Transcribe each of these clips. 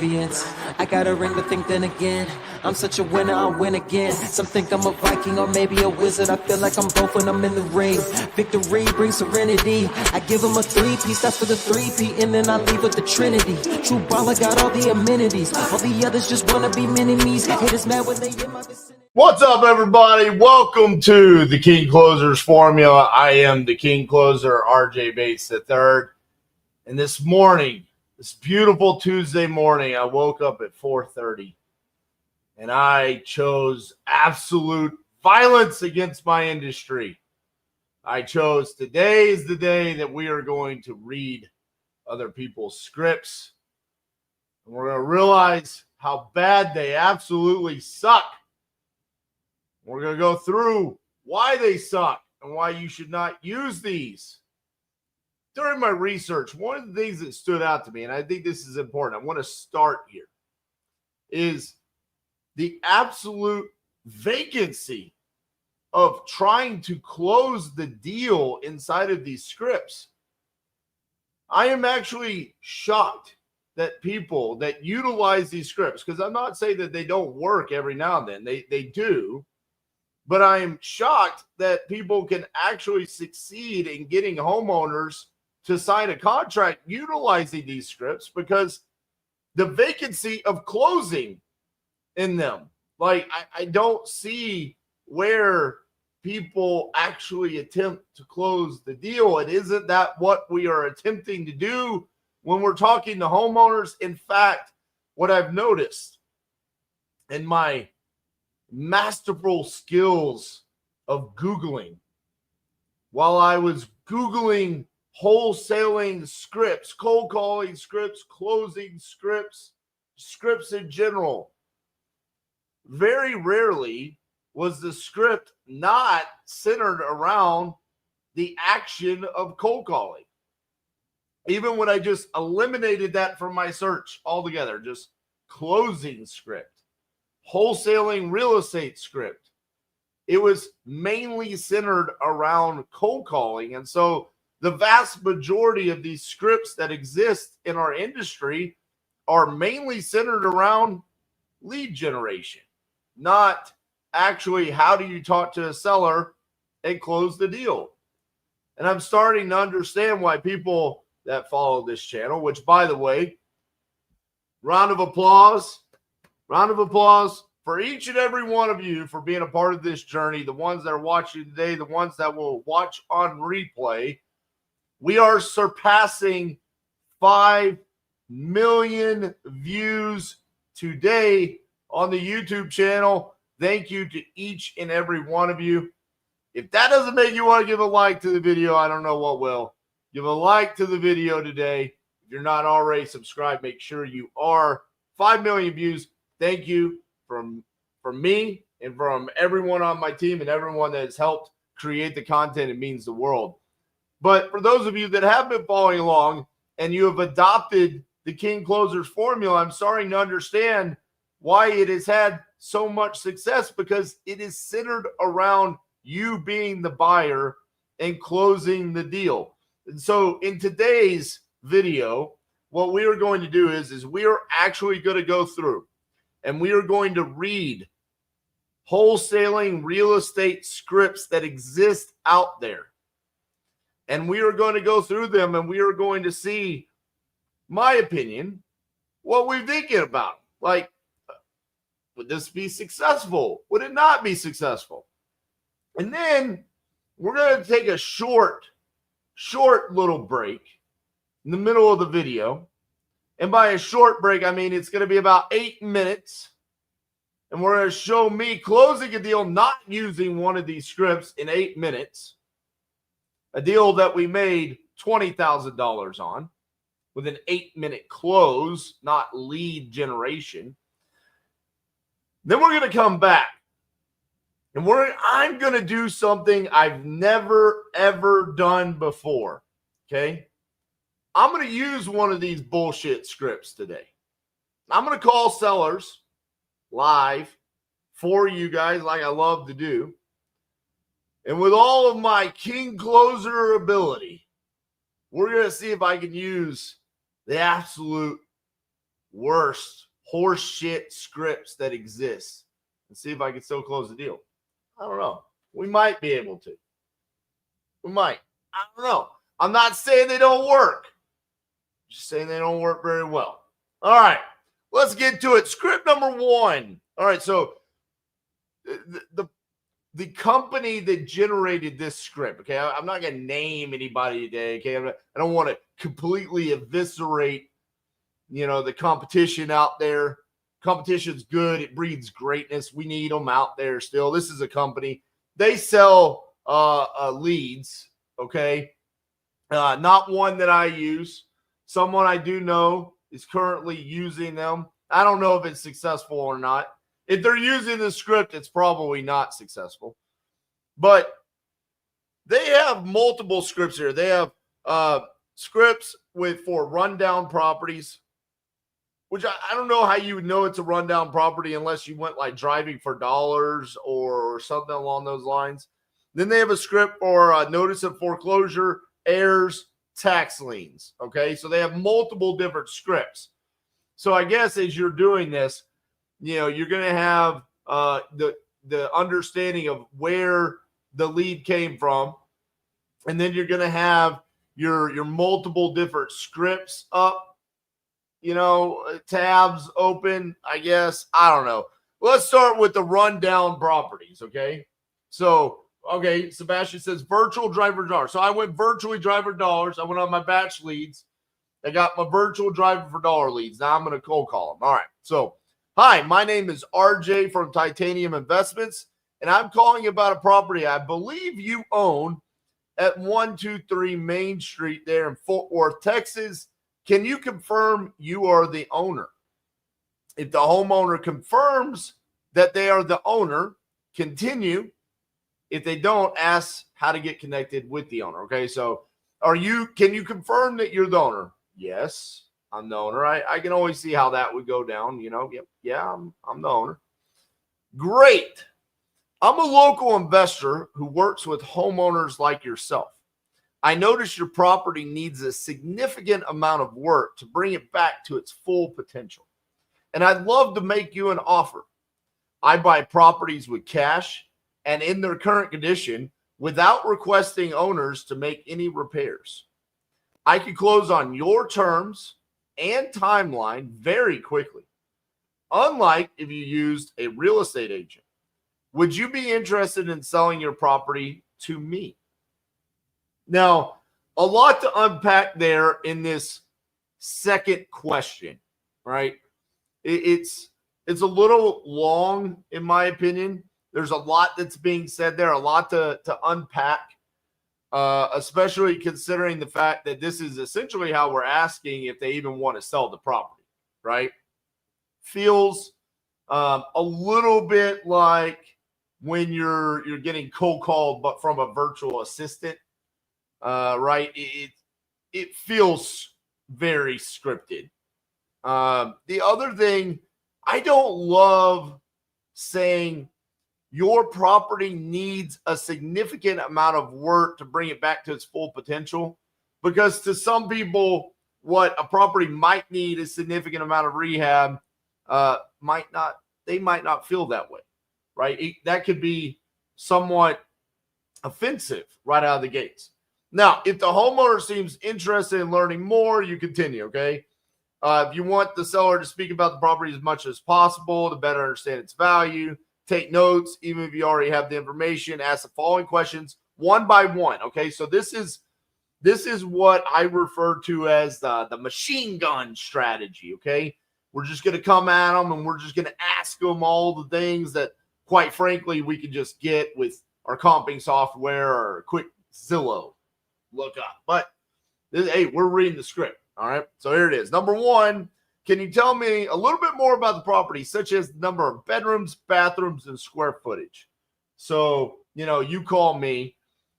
oblivions. I got a ring to think then again. I'm such a winner, I'll win again. Some think I'm a Viking or maybe a wizard. I feel like I'm both when I'm in the ring. Victory brings serenity. I give them a three-piece, that's for the three-peat, and then I leave with the Trinity. True baller got all the amenities. All the others just wanna be mini-me's. Haters mad when they in my vicinity. What's up, everybody? Welcome to the King Closers Formula. I am the King Closer, RJ Bates III. And this morning, this beautiful Tuesday morning, I woke up at 4:30 and I chose absolute violence against my industry. I chose today is the day that we are going to read other people's scripts. And we're going to realize how bad they absolutely suck. We're going to go through why they suck and why you should not use these. During my research, one of the things that stood out to me, and I think this is important, I want to start here, is the absolute vacancy of trying to close the deal inside of these scripts. I am actually shocked that people that utilize these scripts, because I'm not saying that they don't work every now and then, they do, but I am shocked that people can actually succeed in getting homeowners to sign a contract utilizing these scripts, because the vacancy of closing in them. Like, I don't see where people actually attempt to close the deal. And isn't that what we are attempting to do when we're talking to homeowners? In fact, what I've noticed in my masterful skills of Googling, while I was Googling wholesaling scripts, cold calling scripts, closing scripts, scripts in general, very rarely was the script not centered around the action of cold calling. Even when I just eliminated that from my search altogether, just closing script, wholesaling real estate script, it was mainly centered around cold calling. And so the vast majority of these scripts that exist in our industry are mainly centered around lead generation, not actually how do you talk to a seller and close the deal. And I'm starting to understand why people that follow this channel, which, by the way, round of applause for each and every one of you for being a part of this journey, the ones that are watching today, the ones that will watch on replay. We are surpassing 5 million views today on the YouTube channel. Thank you to each and every one of you. If that doesn't make you want to give a like to the video, I don't know what will. Give a like to the video today. If you're not already subscribed, make sure you are. 5 million views. Thank you from me and from everyone on my team and everyone that has helped create the content. It means the world. But for those of you that have been following along and you have adopted the King Closers Formula, I'm starting to understand why it has had so much success, because it is centered around you being the buyer and closing the deal. And so in today's video, what we are going to do is we are actually going to go through and we are going to read wholesaling real estate scripts that exist out there. And we are going to go through them and we are going to see, my opinion, what we're thinking about. Like, would this be successful? Would it not be successful? And then we're going to take a short little break in the middle of the video. And by a short break, I mean it's going to be about 8 minutes. And we're going to show me closing a deal not using one of these scripts in 8 minutes. A deal that we made $20,000 on with an 8-minute close, not lead generation. Then we're going to come back and I'm going to do something I've never, ever done before. Okay. I'm going to use one of these bullshit scripts today. I'm going to call sellers live for you guys like I love to do. And with all of my King Closer ability, we're going to see if I can use the absolute worst horse shit scripts that exist and see if I can still close the deal. I don't know. We might be able to. We might. I don't know. I'm not saying they don't work. Just saying they don't work very well. All right. Let's get to it. Script number 1. All right. So the company that generated this script, okay, I'm not going to name anybody today, okay? I don't want to completely eviscerate, the competition out there. Competition's good. It breeds greatness. We need them out there still. This is a company. They sell leads, okay? Not one that I use. Someone I do know is currently using them. I don't know if it's successful or not. If they're using the script, it's probably not successful. But they have multiple scripts here. They have scripts for rundown properties, which I don't know how you would know it's a rundown property unless you went like driving for dollars or something along those lines. Then they have a script for notice of foreclosure, heirs, tax liens. Okay, so they have multiple different scripts. So I guess as you're doing this, you're going to have the understanding of where the lead came from, and then you're going to have your multiple different scripts up, tabs open, I guess. I don't know. Let's start with the rundown properties, okay? So, okay, Sebastian says virtual driver dollars. So I went virtually driver dollars. I went on my batch leads. I got my virtual driver for dollar leads. Now I'm going to cold call them. All right. So, hi, my name is RJ from Titanium Investments, and I'm calling about a property I believe you own at 123 Main Street there in Fort Worth, Texas. Can you confirm you are the owner? If the homeowner confirms that they are the owner, continue. If they don't, ask how to get connected with the owner. Okay, so can you confirm that you're the owner? Yes, I'm the owner. I can always see how that would go down. Yep, yeah, I'm the owner. Great. I'm a local investor who works with homeowners like yourself. I notice your property needs a significant amount of work to bring it back to its full potential. And I'd love to make you an offer. I buy properties with cash and in their current condition without requesting owners to make any repairs. I could close on your terms and timeline very quickly, unlike if you used a real estate agent. Would you be interested in selling your property to me? Now, a lot to unpack there in this second question, right? It's a little long, in my opinion. There's a lot that's being said there, a lot to unpack, especially considering the fact that this is essentially how we're asking if they even want to sell the property, right? Feels a little bit like when you're getting cold called, but from a virtual assistant, right? It feels very scripted. The other thing, I don't love saying your property needs a significant amount of work to bring it back to its full potential, because to some people, what a property might need a significant amount of rehab, they might not feel that way, right? That could be somewhat offensive right out of the gates. Now, if the homeowner seems interested in learning more, you continue, okay? If you want the seller to speak about the property as much as possible to better understand its value, take notes, even if you already have the information, ask the following questions one by one, okay? So this is what I refer to as the machine gun strategy, okay? We're just going to come at them and we're just going to ask them all the things that, quite frankly, we can just get with our comping software or a quick Zillow look up. But, hey, we're reading the script, all right? So here it is. Number one, can you tell me a little bit more about the property, such as the number of bedrooms, bathrooms, and square footage? So, you call me.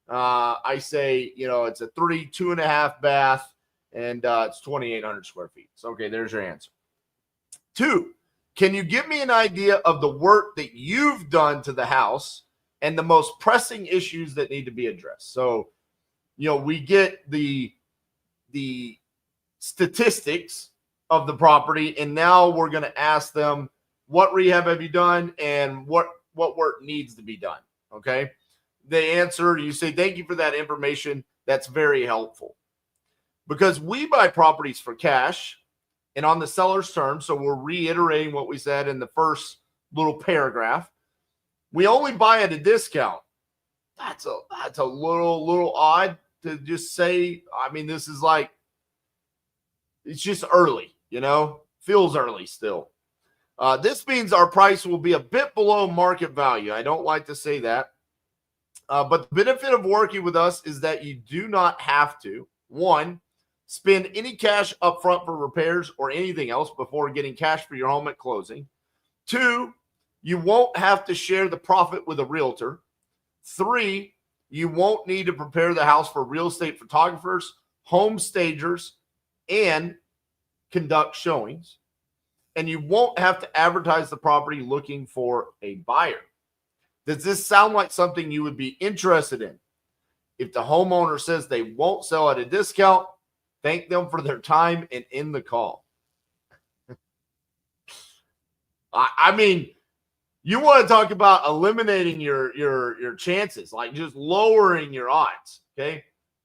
I say, it's a 2.5 bath, and it's 2,800 square feet. So, okay, there's your answer. 2, can you give me an idea of the work that you've done to the house and the most pressing issues that need to be addressed? So, we get the statistics of the property, and now we're going to ask them, what rehab have you done and what work needs to be done? Okay. They answer, you say, thank you for that information. That's very helpful. Because we buy properties for cash and on the seller's terms, so we're reiterating what we said in the first little paragraph. We only buy at a discount. That's a little odd to just say. I mean, this is like, it's just early, feels early still. This means our price will be a bit below market value. I don't like to say that. But the benefit of working with us is that you do not have to, one, spend any cash upfront for repairs or anything else before getting cash for your home at closing. Two, you won't have to share the profit with a realtor. Three, you won't need to prepare the house for real estate photographers, home stagers, and conduct showings. And you won't have to advertise the property looking for a buyer. Does this sound like something you would be interested in? If the homeowner says they won't sell at a discount, thank them for their time and end the call. I mean, you want to talk about eliminating your chances, like just lowering your odds, okay?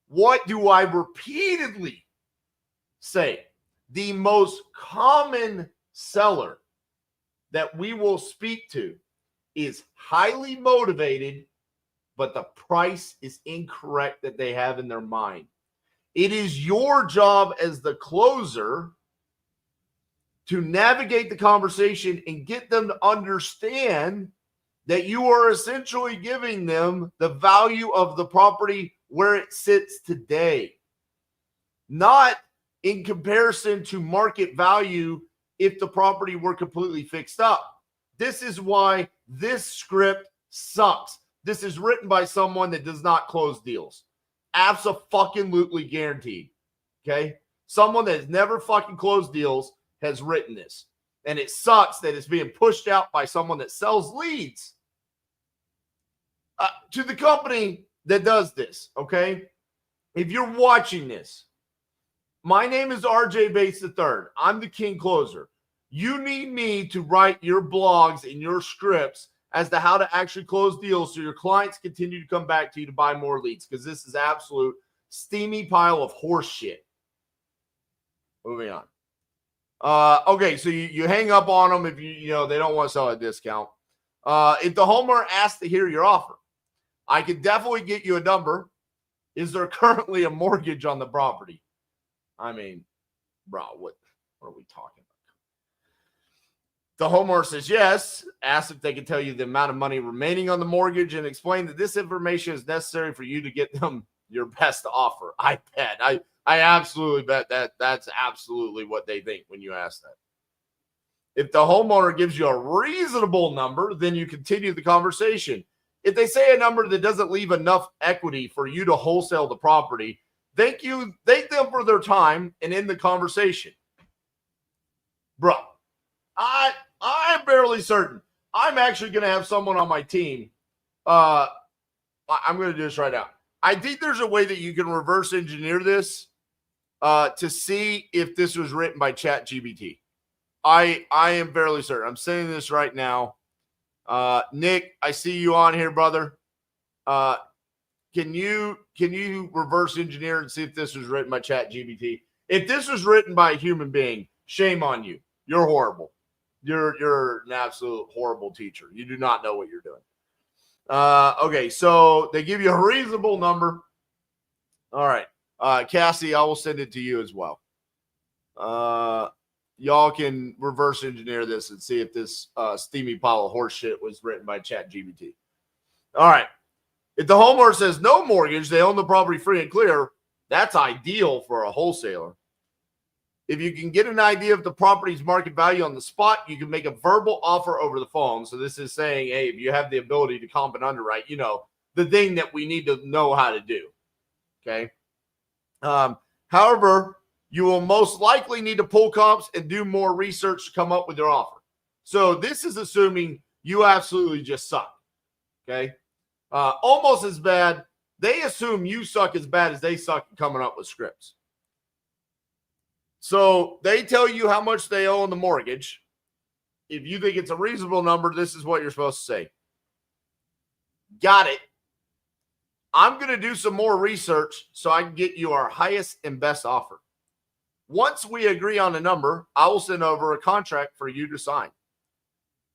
What do I repeatedly say? The most common seller that we will speak to is highly motivated, but the price is incorrect that they have in their mind. It is your job as the closer to navigate the conversation and get them to understand that you are essentially giving them the value of the property where it sits today, not in comparison to market value if the property were completely fixed up. This is why this script sucks. This is written by someone that does not close deals. Abso-fucking-lutely guaranteed. Okay? Someone that has never fucking closed deals has written this. And it sucks that it's being pushed out by someone that sells leads to the company that does this. Okay? If you're watching this, my name is RJ Bates III. I'm the King Closer. You need me to write your blogs and your scripts as to how to actually close deals so your clients continue to come back to you to buy more leads, because this is absolute steamy pile of horse shit. Moving on. Okay, so you hang up on them if you they don't want to sell at a discount. If the homeowner asks to hear your offer, I could definitely get you a number. Is there currently a mortgage on the property? I mean, bro, what are we talking about? The homeowner says yes, asks if they can tell you the amount of money remaining on the mortgage and explain that this information is necessary for you to get them your best offer. I bet. I absolutely bet that's absolutely what they think when you ask that. If the homeowner gives you a reasonable number, then you continue the conversation. If they say a number that doesn't leave enough equity for you to wholesale the property, thank them for their time and end the conversation. Bro, I'm barely certain. I'm actually going to have someone on my team. I'm going to do this right now. I think there's a way that you can reverse engineer this to see if this was written by ChatGPT. I am fairly certain. I'm saying this right now. Nick, I see you on here, brother. Can you reverse engineer and see if this was written by ChatGPT? If this was written by a human being, shame on you. You're horrible. You're an absolute horrible teacher. You do not know what you're doing. Okay, so they give you a reasonable number. All right. Cassie, I will send it to you as well. Y'all can reverse engineer this and see if this steamy pile of horse shit was written by ChatGPT. All right. If the homeowner says no mortgage, they own the property free and clear, that's ideal for a wholesaler. If you can get an idea of the property's market value on the spot, you can make a verbal offer over the phone. So this is saying, hey, if you have the ability to comp and underwrite, the thing that we need to know how to do. Okay. However, you will most likely need to pull comps and do more research to come up with your offer. So this is assuming you absolutely just suck. Okay. Almost as bad. They assume you suck as bad as they suck at coming up with scripts. So they tell you how much they owe on the mortgage. If you think it's a reasonable number, this is what you're supposed to say. Got it. I'm going to do some more research so I can get you our highest and best offer. Once we agree on a number, I will send over a contract for you to sign.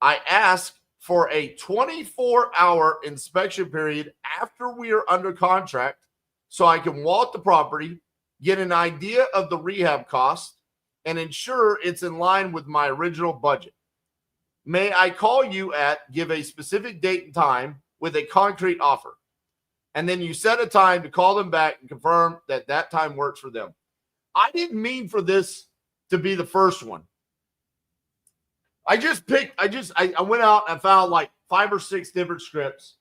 I ask for a 24-hour inspection period after we are under contract so I can walk the property, get an idea of the rehab cost, and ensure it's in line with my original budget. May I call you at, give a specific date and time with a concrete offer. And then you set a time to call them back and confirm that that time works for them. I didn't mean for this to be the first one. I went out and found like 5 or 6 different scripts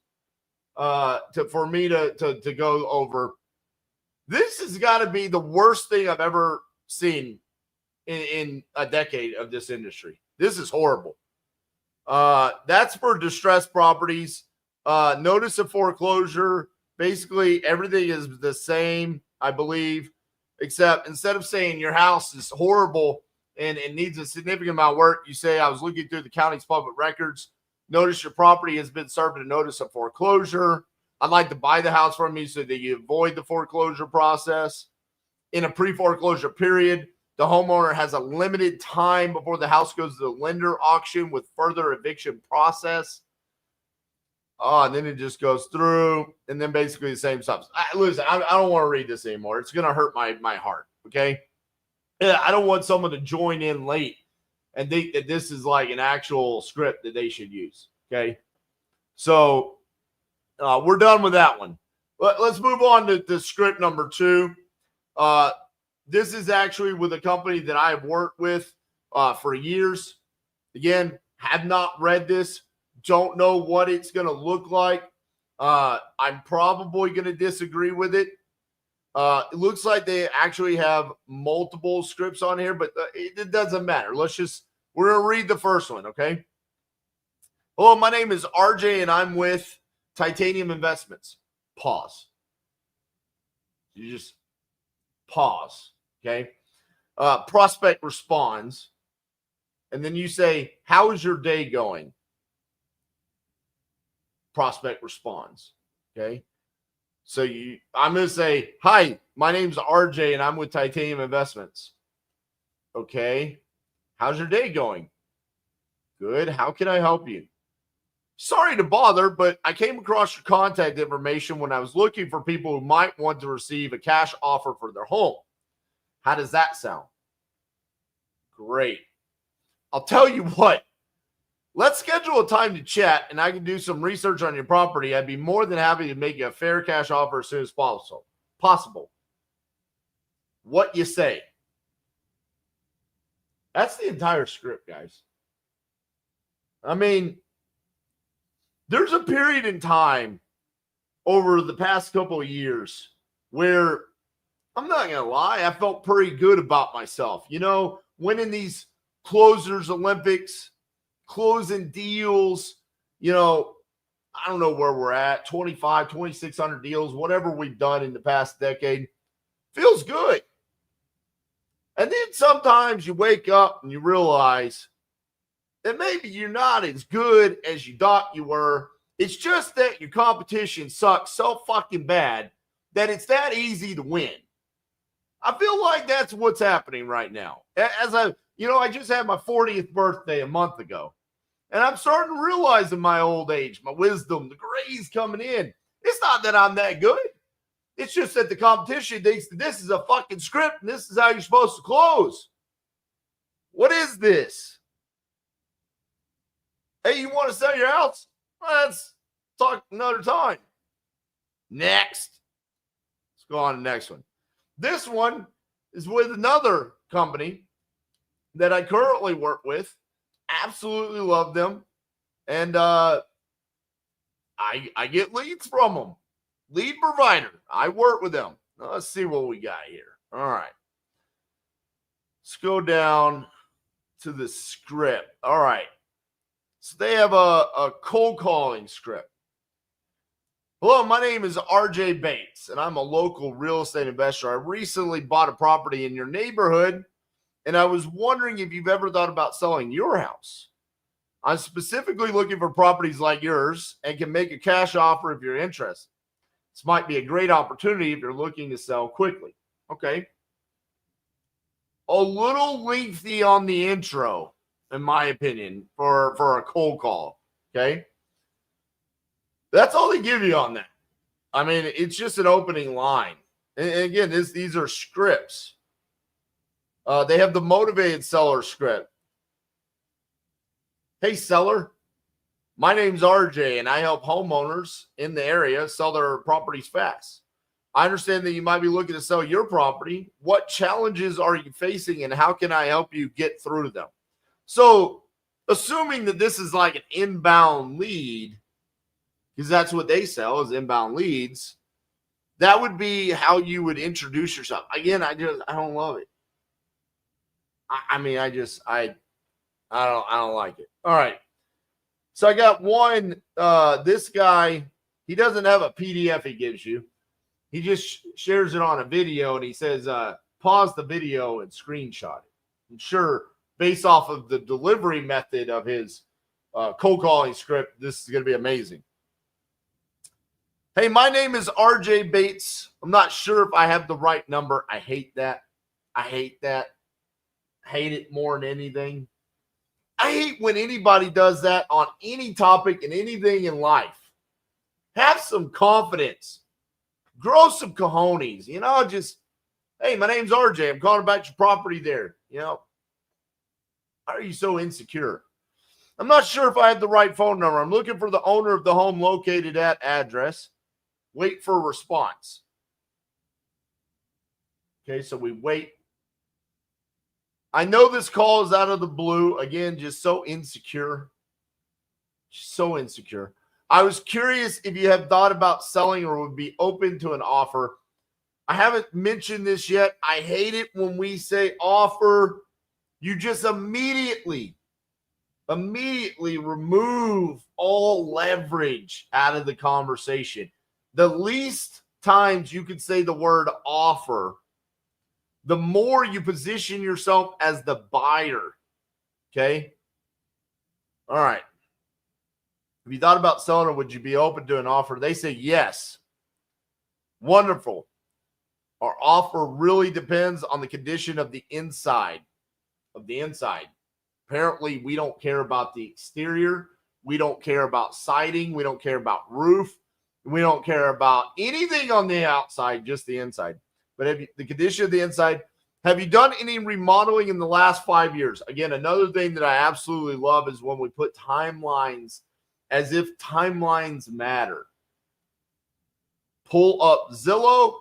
for me to go over. This has got to be the worst thing I've ever seen in a decade of this industry. This is horrible. That's for distressed properties. Notice of foreclosure. Basically, everything is the same, I believe, except instead of saying your house is horrible and it needs a significant amount of work, you say, I was looking through the county's public records. Notice your property has been served a notice of foreclosure. I'd like to buy the house from you so that you avoid the foreclosure process. In a pre-foreclosure period, the homeowner has a limited time before the house goes to the lender auction with further eviction process. And then it just goes through, and then basically the same stuff. Listen, I don't want to read this anymore. It's going to hurt my heart, okay? I don't want someone to join in late and think that this is like an actual script that they should use, okay? So we're done with that one. Let's move on to script number 2. This is actually with a company that I have worked with for years. Again, have not read this. Don't know what it's going to look like. I'm probably going to disagree with it. It looks like they actually have multiple scripts on here, but it doesn't matter. We're going to read the first one, okay? Hello, my name is RJ, and I'm with Titanium Investments. Pause. You just pause, okay? Prospect responds, and then you say, how is your day going? Prospect responds, okay? So I'm going to say, hi, my name's RJ, and I'm with Titanium Investments. Okay. How's your day going? Good. How can I help you? Sorry to bother, but I came across your contact information when I was looking for people who might want to receive a cash offer for their home. How does that sound? Great. I'll tell you what. Let's schedule a time to chat, and I can do some research on your property. I'd be more than happy to make you a fair cash offer as soon as possible. What you say? That's the entire script, guys. I mean, there's a period in time over the past couple of years where, I'm not going to lie, I felt pretty good about myself. You know, winning these Closers Olympics, closing deals, you know, I don't know where we're at, 2,600 deals, whatever we've done in the past decade, feels good. And then sometimes you wake up and you realize that maybe you're not as good as you thought you were. It's just that your competition sucks so fucking bad that it's that easy to win. I feel like that's what's happening right now. I just had my 40th birthday a month ago, and I'm starting to realize in my old age, my wisdom, the gray's coming in. It's not that I'm that good. It's just that the competition thinks that this is a fucking script and this is how you're supposed to close. What is this? Hey, you want to sell your house? Let's talk another time. Next. Let's go on to the next one. This one is with another company that I currently work with. Absolutely love them. And I get leads from them. Lead provider. I work with them. Now, let's see what we got here. All right. Let's go down to the script. All right. So they have a cold calling script. Hello, my name is RJ Bates, and I'm a local real estate investor. I recently bought a property in your neighborhood, And I was wondering if you've ever thought about selling your house. I'm specifically looking for properties like yours and can make a cash offer if you're interested. This might be a great opportunity if you're looking to sell quickly. Okay. A little lengthy on the intro, in my opinion, for a cold call. Okay. That's all they give you on that. I mean, it's just an opening line. And again, these are scripts. They have the motivated seller script. Hey, seller, my name's RJ, and I help homeowners in the area sell their properties fast. I understand that you might be looking to sell your property. What challenges are you facing, and how can I help you get through to them? So, assuming that this is like an inbound lead, because that's what they sell is inbound leads, that would be how you would introduce yourself. Again, I don't love it. I don't like it. All right. So I got one, this guy, he doesn't have a PDF he gives you. He just shares it on a video and he says, pause the video and screenshot it. I'm sure based off of the delivery method of his cold calling script, this is going to be amazing. Hey, my name is RJ Bates. I'm not sure if I have the right number. I hate that. I hate it more than anything. I hate when anybody does that on any topic and anything in life. Have some confidence. Grow some cojones. Just, hey, my name's RJ. I'm calling about your property there. Why are you so insecure? I'm not sure if I have the right phone number. I'm looking for the owner of the home located at address. Wait for a response. Okay, so we wait. I know this call is out of the blue. Again, just so insecure. So insecure. I was curious if you have thought about selling or would be open to an offer. I haven't mentioned this yet. I hate it when we say offer. You just immediately remove all leverage out of the conversation. The least times you could say the word offer, the more you position yourself as the buyer. Okay? All right. Have you thought about selling or would you be open to an offer? They say yes. Wonderful. Our offer really depends on the condition of the inside. Apparently, we don't care about the exterior. We don't care about siding. We don't care about roof. We don't care about anything on the outside, just the inside. But the condition of the inside, have you done any remodeling in the last 5 years? Again, another thing that I absolutely love is when we put timelines as if timelines matter. Pull up Zillow,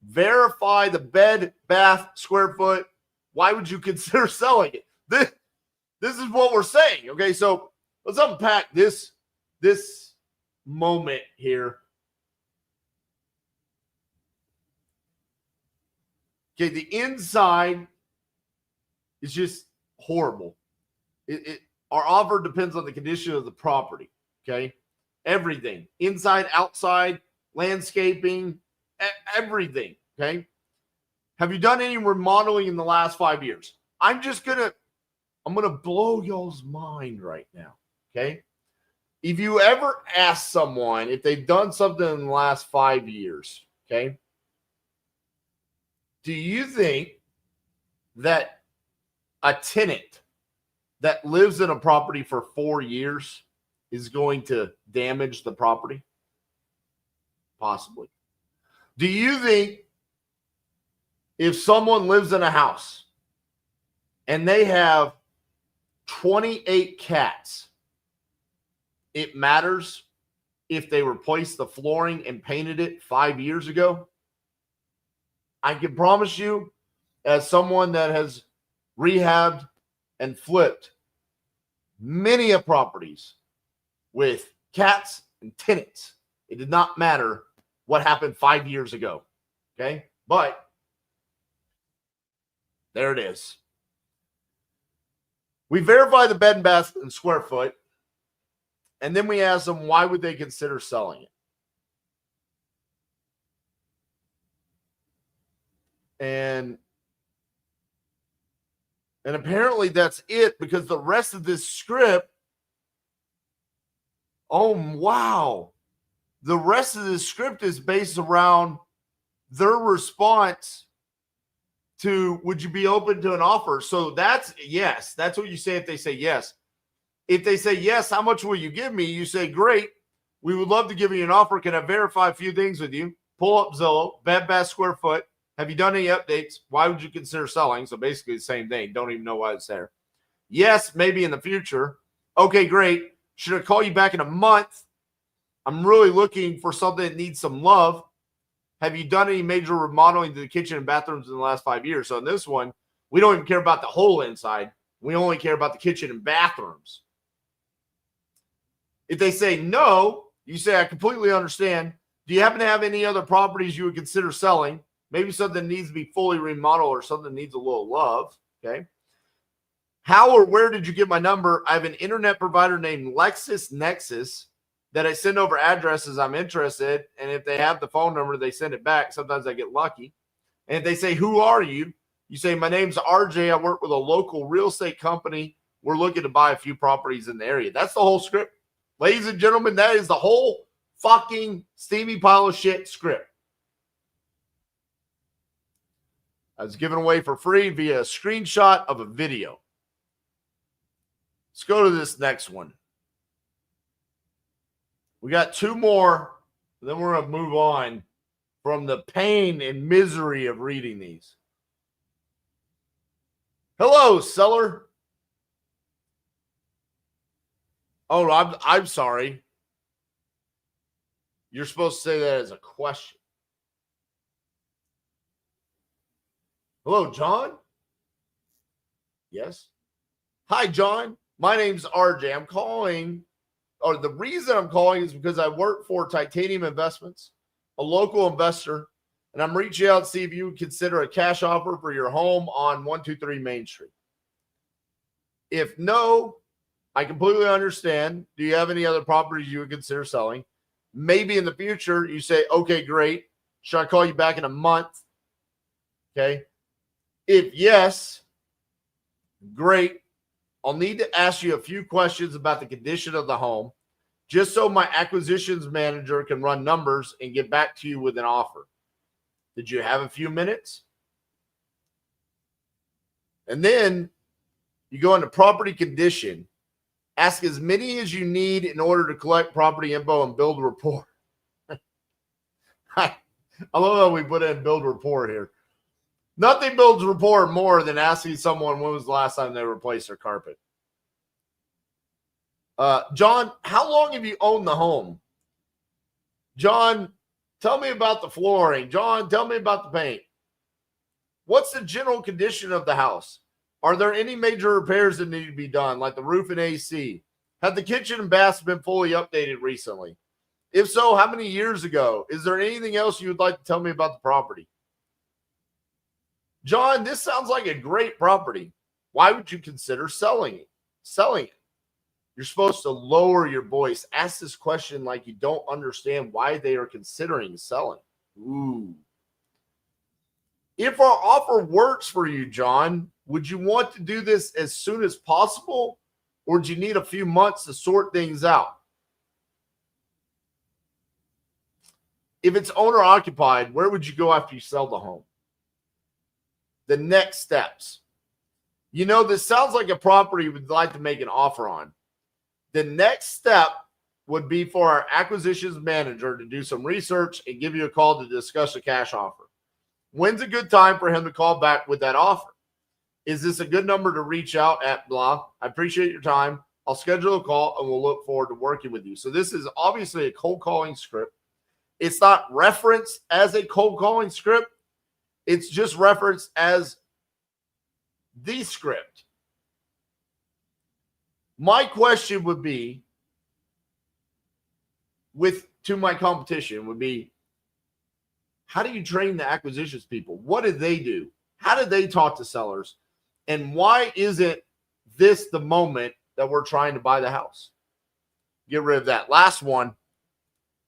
verify the bed, bath, square foot. Why would you consider selling it? This is what we're saying. Okay, so let's unpack this moment here. Okay, the inside is just horrible. Our offer depends on the condition of the property. Okay, everything, inside, outside, landscaping, everything. Okay, have you done any remodeling in the last 5 years? I'm gonna blow y'all's mind right now. Okay, if you ever ask someone if they've done something in the last 5 years, okay, do you think that a tenant that lives in a property for 4 years is going to damage the property? Possibly. Do you think if someone lives in a house and they have 28 cats, it matters if they replaced the flooring and painted it 5 years ago? I can promise you, as someone that has rehabbed and flipped many of properties with cats and tenants, it did not matter what happened 5 years ago. Okay? But there it is. We verify the bed and bath and square foot, and then we ask them why would they consider selling it. And And apparently that's it, because the rest of this script, oh, wow. The rest of this script is based around their response to, would you be open to an offer? So that's yes. That's what you say if they say yes. If they say yes, how much will you give me? You say, great. We would love to give you an offer. Can I verify a few things with you? Pull up Zillow, Bed Bath Square Foot. Have you done any updates? Why would you consider selling? So basically the same thing. Don't even know why it's there. Yes, maybe in the future. Okay, great. Should I call you back in a month? I'm really looking for something that needs some love. Have you done any major remodeling to the kitchen and bathrooms in the last 5 years? So in this one, we don't even care about the whole inside. We only care about the kitchen and bathrooms. If they say no, you say, I completely understand. Do you happen to have any other properties you would consider selling? Maybe something needs to be fully remodeled or something needs a little love. Okay. How or where did you get my number? I have an internet provider named LexisNexis that I send over addresses I'm interested. And if they have the phone number, they send it back. Sometimes I get lucky. And if they say, who are you? You say, my name's RJ. I work with a local real estate company. We're looking to buy a few properties in the area. That's the whole script. Ladies and gentlemen, that is the whole fucking steamy pile of shit script. I was given away for free via a screenshot of a video. Let's go to this next one. We got two more, then we're going to move on from the pain and misery of reading these. Hello, seller. Oh, I'm sorry. You're supposed to say that as a question. Hello, John? Yes. Hi, John. My name's RJ. I'm calling, or the reason I'm calling is because I work for Titanium Investments, a local investor, and I'm reaching out to see if you would consider a cash offer for your home on 123 Main Street. If no, I completely understand. Do you have any other properties you would consider selling? Maybe in the future you say, okay, great. Should I call you back in a month? Okay. If yes, great. I'll need to ask you a few questions about the condition of the home, just so my acquisitions manager can run numbers and get back to you with an offer. Did you have a few minutes? And then you go into property condition. Ask as many as you need in order to collect property info and build rapport. I love how we put in build rapport here. Nothing builds rapport more than asking someone when was the last time they replaced their carpet. John, how long have you owned the home? John, tell me about the flooring. John, tell me about the paint. What's the general condition of the house? Are there any major repairs that need to be done, like the roof and AC? Have the kitchen and baths been fully updated recently? If so, how many years ago? Is there anything else you would like to tell me about the property? John, this sounds like a great property. Why would you consider selling it? You're supposed to lower your voice. Ask this question like you don't understand why they are considering selling. Ooh. If our offer works for you, John, would you want to do this as soon as possible, or do you need a few months to sort things out? If it's owner occupied, where would you go after you sell the home? The next steps. You know, this sounds like a property you would like to make an offer on. The next step would be for our acquisitions manager to do some research and give you a call to discuss a cash offer. When's a good time for him to call back with that offer? Is this a good number to reach out at blah? I appreciate your time. I'll schedule a call and we'll look forward to working with you. So this is obviously a cold calling script. It's not referenced as a cold calling script. It's just referenced as the script. My question would be, to my competition would be, how do you train the acquisitions people? What did they do? How did they talk to sellers? And why isn't this the moment that we're trying to buy the house? Get rid of that. Last one.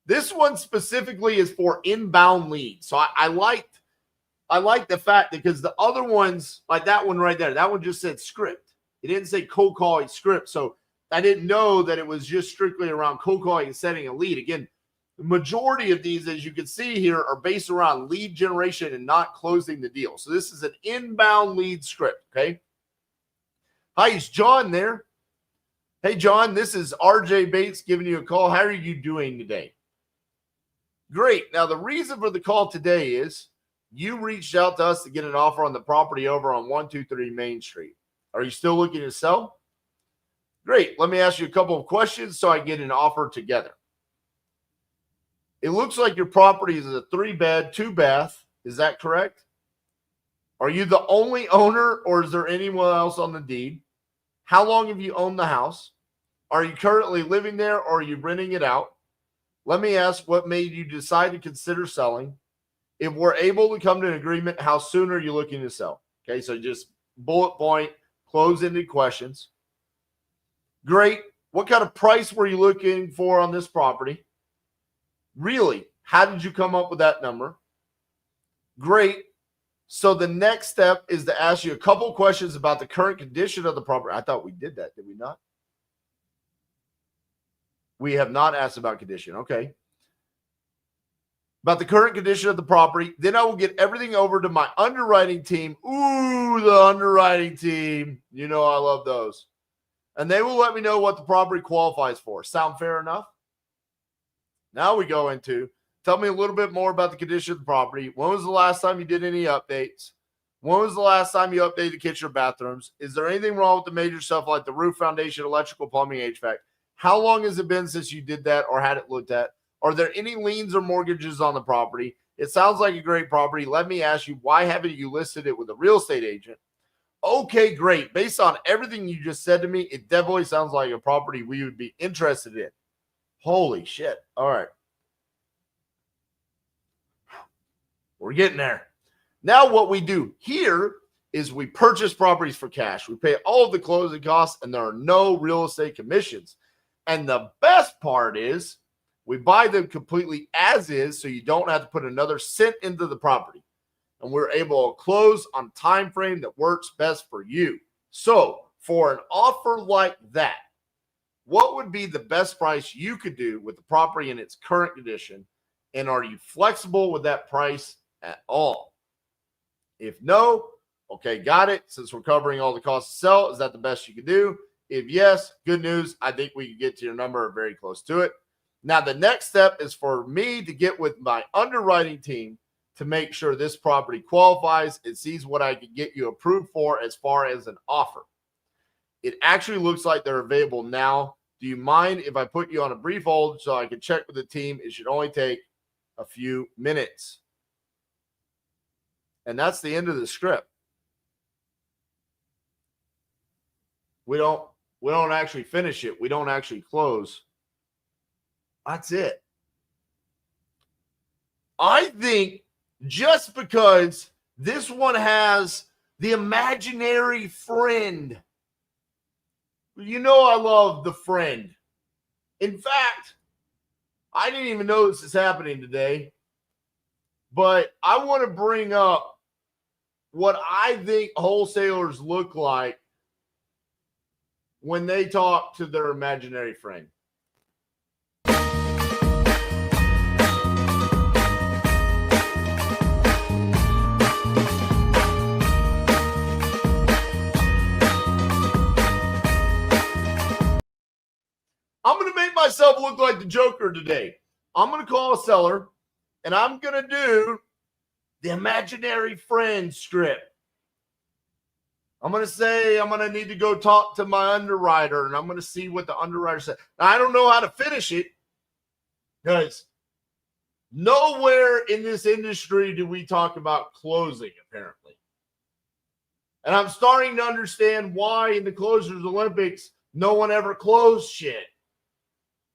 This one specifically is for inbound leads. So I liked I like the fact that because the other ones, like that one right there, that one just said script. It didn't say cold calling script. So I didn't know that it was just strictly around cold calling and setting a lead. Again, the majority of these, as you can see here, are based around lead generation and not closing the deal. So this is an inbound lead script, okay? Hi, is John there? Hey, John, this is RJ Bates giving you a call. How are you doing today? Great. Now, the reason for the call today is you reached out to us to get an offer on the property over on 123 Main Street. Are you still looking to sell? Great. Let me ask you a couple of questions so I get an offer together. It looks like your property is a 3-bed, 2-bath. Is that correct? Are you the only owner or is there anyone else on the deed? How long have you owned the house? Are you currently living there or are you renting it out? Let me ask what made you decide to consider selling. If we're able to come to an agreement, how soon are you looking to sell? Okay, so just bullet point, close-ended questions. Great. What kind of price were you looking for on this property? Really? How did you come up with that number? Great. So the next step is to ask you a couple questions about the current condition of the property. I thought we did that. Did we not? We have not asked about condition. Okay. About the current condition of the property. Then I will get everything over to my underwriting team. Ooh, the underwriting team. You know I love those. And they will let me know what the property qualifies for. Sound fair enough? Now we go into, tell me a little bit more about the condition of the property. When was the last time you did any updates? When was the last time you updated the kitchen or bathrooms? Is there anything wrong with the major stuff like the roof, foundation, electrical, plumbing, HVAC? How long has it been since you did that or had it looked at? Are there any liens or mortgages on the property? It sounds like a great property. Let me ask you, why haven't you listed it with a real estate agent? Okay, great. Based on everything you just said to me, it definitely sounds like a property we would be interested in. Holy shit. All right. We're getting there. Now what we do here is we purchase properties for cash. We pay all of the closing costs and there are no real estate commissions. And the best part is we buy them completely as is so you don't have to put another cent into the property. And we're able to close on a time frame that works best for you. So for an offer like that, what would be the best price you could do with the property in its current condition? And are you flexible with that price at all? If no, okay, got it. Since we're covering all the costs to sell, is that the best you could do? If yes, good news. I think we can get to your number or very close to it. Now, the next step is for me to get with my underwriting team to make sure this property qualifies and sees what I can get you approved for as far as an offer. It actually looks like they're available now. Do you mind if I put you on a brief hold so I can check with the team? It should only take a few minutes. And that's the end of the script. We don't actually finish it. We don't actually close. That's it. I think just because this one has the imaginary friend. You know I love the friend. In fact, I didn't even know this is happening today, but I want to bring up what I think wholesalers look like when they talk to their imaginary friend. I'm going to make myself look like the Joker today. I'm going to call a seller, and I'm going to do the imaginary friend script. I'm going to say I'm going to need to go talk to my underwriter, and I'm going to see what the underwriter said. Now, I don't know how to finish it because nowhere in this industry do we talk about closing, apparently. And I'm starting to understand why in the Closers Olympics, no one ever closed shit.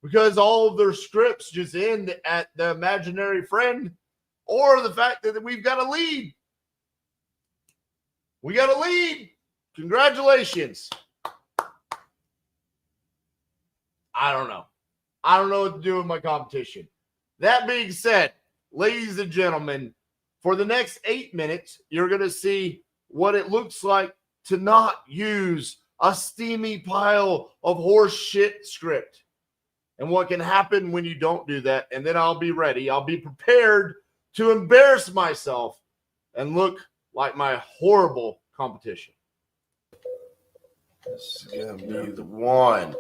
Because all of their scripts just end at the imaginary friend or the fact that we've got a lead. We got a lead. Congratulations. I don't know. I don't know what to do with my competition. That being said, ladies and gentlemen, For the next 8 minutes, you're going to see what it looks like to not use a steamy pile of horse shit script and what can happen when you don't do that. And then I'll be ready. I'll be prepared to embarrass myself and look like my horrible competition. This is going to be the one.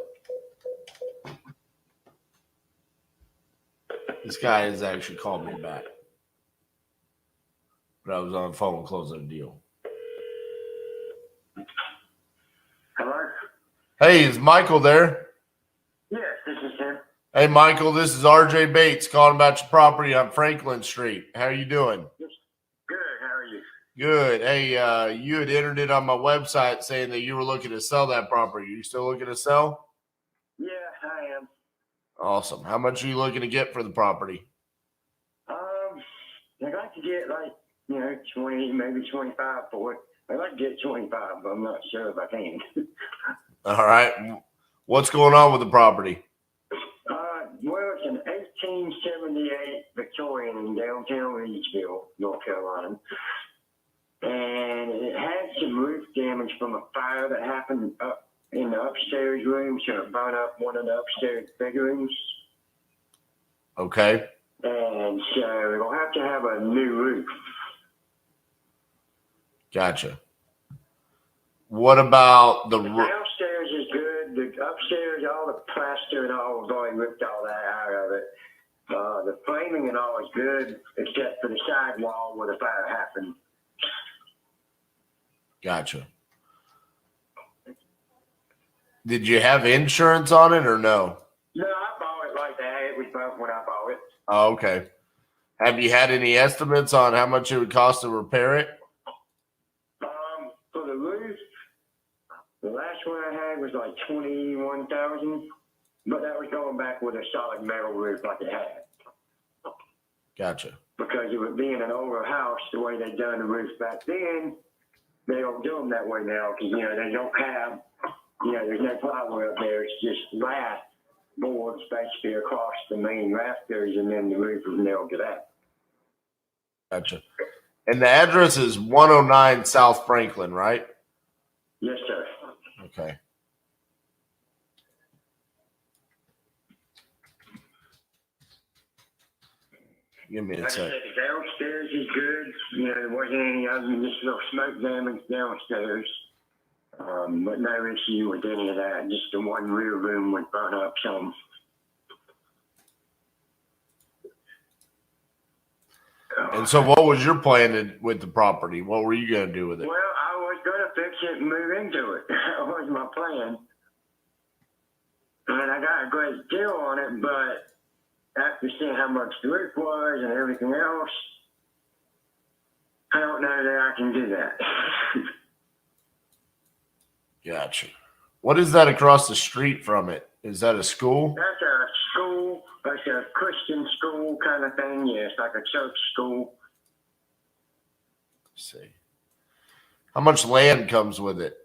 This guy has actually called me back. But I was on the phone closing a deal. Hello? Hey, is Michael there? Yes, this is him. Hey, Michael, this is RJ Bates calling about your property on Franklin Street. How are you doing? Good, how are you? Good. Hey, you had entered it on my website saying that you were looking to sell that property. Are you still looking to sell? Yeah, I am. Awesome. How much are you looking to get for the property? I'd like to get 20, maybe 25 for it. I'd like to get 25, but I'm not sure if I can. All right. What's going on with the property? Well, it's an 1878 Victorian in downtown Reedsville, North Carolina. And it had some roof damage from a fire that happened up in the upstairs room, so it burned up one of the upstairs bedrooms. Okay. And so it'll have to have a new roof. Gotcha. What about The downstairs is good. The upstairs, all the plaster and all, was already ripped all that out of it. The framing and all is good, except for the side wall where the fire happened. Gotcha. Did you have insurance on it or no? No, I bought it like that. It was broke when I bought it. Oh, okay. Have you had any estimates on how much it would cost to repair it? For the roof, the last one I had was like $21,000, but that was going back with a solid metal roof like it had. Gotcha. Because it was being an older house, the way they done the roofs back then, they don't do them that way now because, they don't have, there's no plywood up there. It's just glass boards basically across the main rafters, and then the roof is nailed to that. Gotcha. And the address is 109 South Franklin, right? Yes, sir. Okay. Give me a Like I sec. said, the downstairs is good. There wasn't any other than just little smoke damage downstairs. But no issue with any of that. Just the one rear room was burnt up some. And so what was your plan with the property? What were you going to do with it? Well, I was going to fix it and move into it. That was my plan. And I got a great deal on it, but after seeing how much the roof was and everything else, I don't know that I can do that. Gotcha. What is that across the street from it? Is that a school? That's a school. That's a Christian school kind of thing. Yeah, it's like a church school. Let's see. How much land comes with it?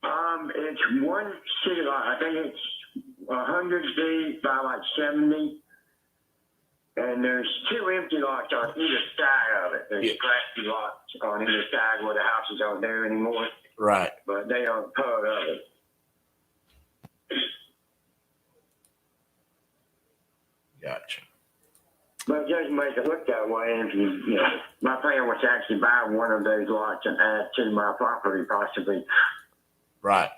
It's one city lot. I think it's 100 feet by like 70. And there's two empty lots on either side of it. There's plastic lots on either side where the houses aren't there anymore. Right. But they aren't part of it. Gotcha. But it doesn't make it look that way. If my plan was to actually buy one of those lots and add to my property possibly. Right.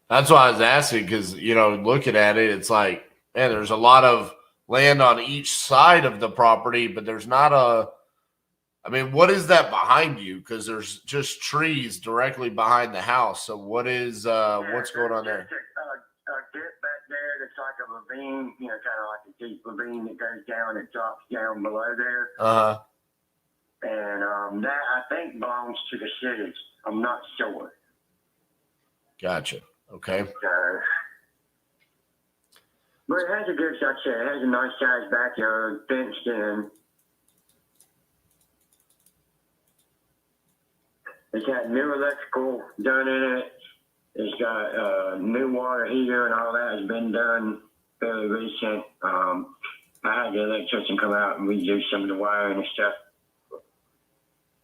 That's why I was asking because, looking at it, it's like, man, there's a lot of land on each side of the property, but there's not what is that behind you? Because there's just trees directly behind the house. So what is, what's going on there? A dip back there that's like a ravine, kind of like a deep ravine that goes down and drops down below there. Uh-huh. And that, I think, belongs to the city. I'm not sure. Gotcha. Okay. But it has a good, like I said, it has a nice sized backyard, fenced in. It's got new electrical done in it. It's got new water heater and all that has been done fairly recent. I had the electrician come out and redo some of the wiring and stuff.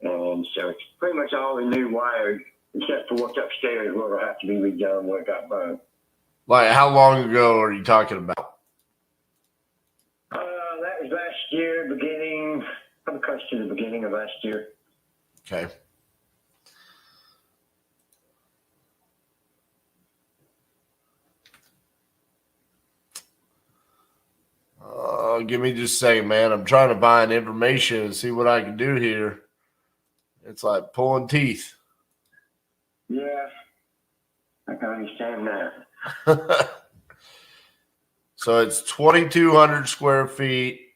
And so it's pretty much all the new wiring, except for what's upstairs where it'll have to be redone where it got burned. Like, how long ago are you talking about? That was last year, probably close to the beginning of last year. Okay. Give me just a second, man. I'm trying to find information and see what I can do here. It's like pulling teeth. Yeah, I can understand that. So it's 2,200 square feet.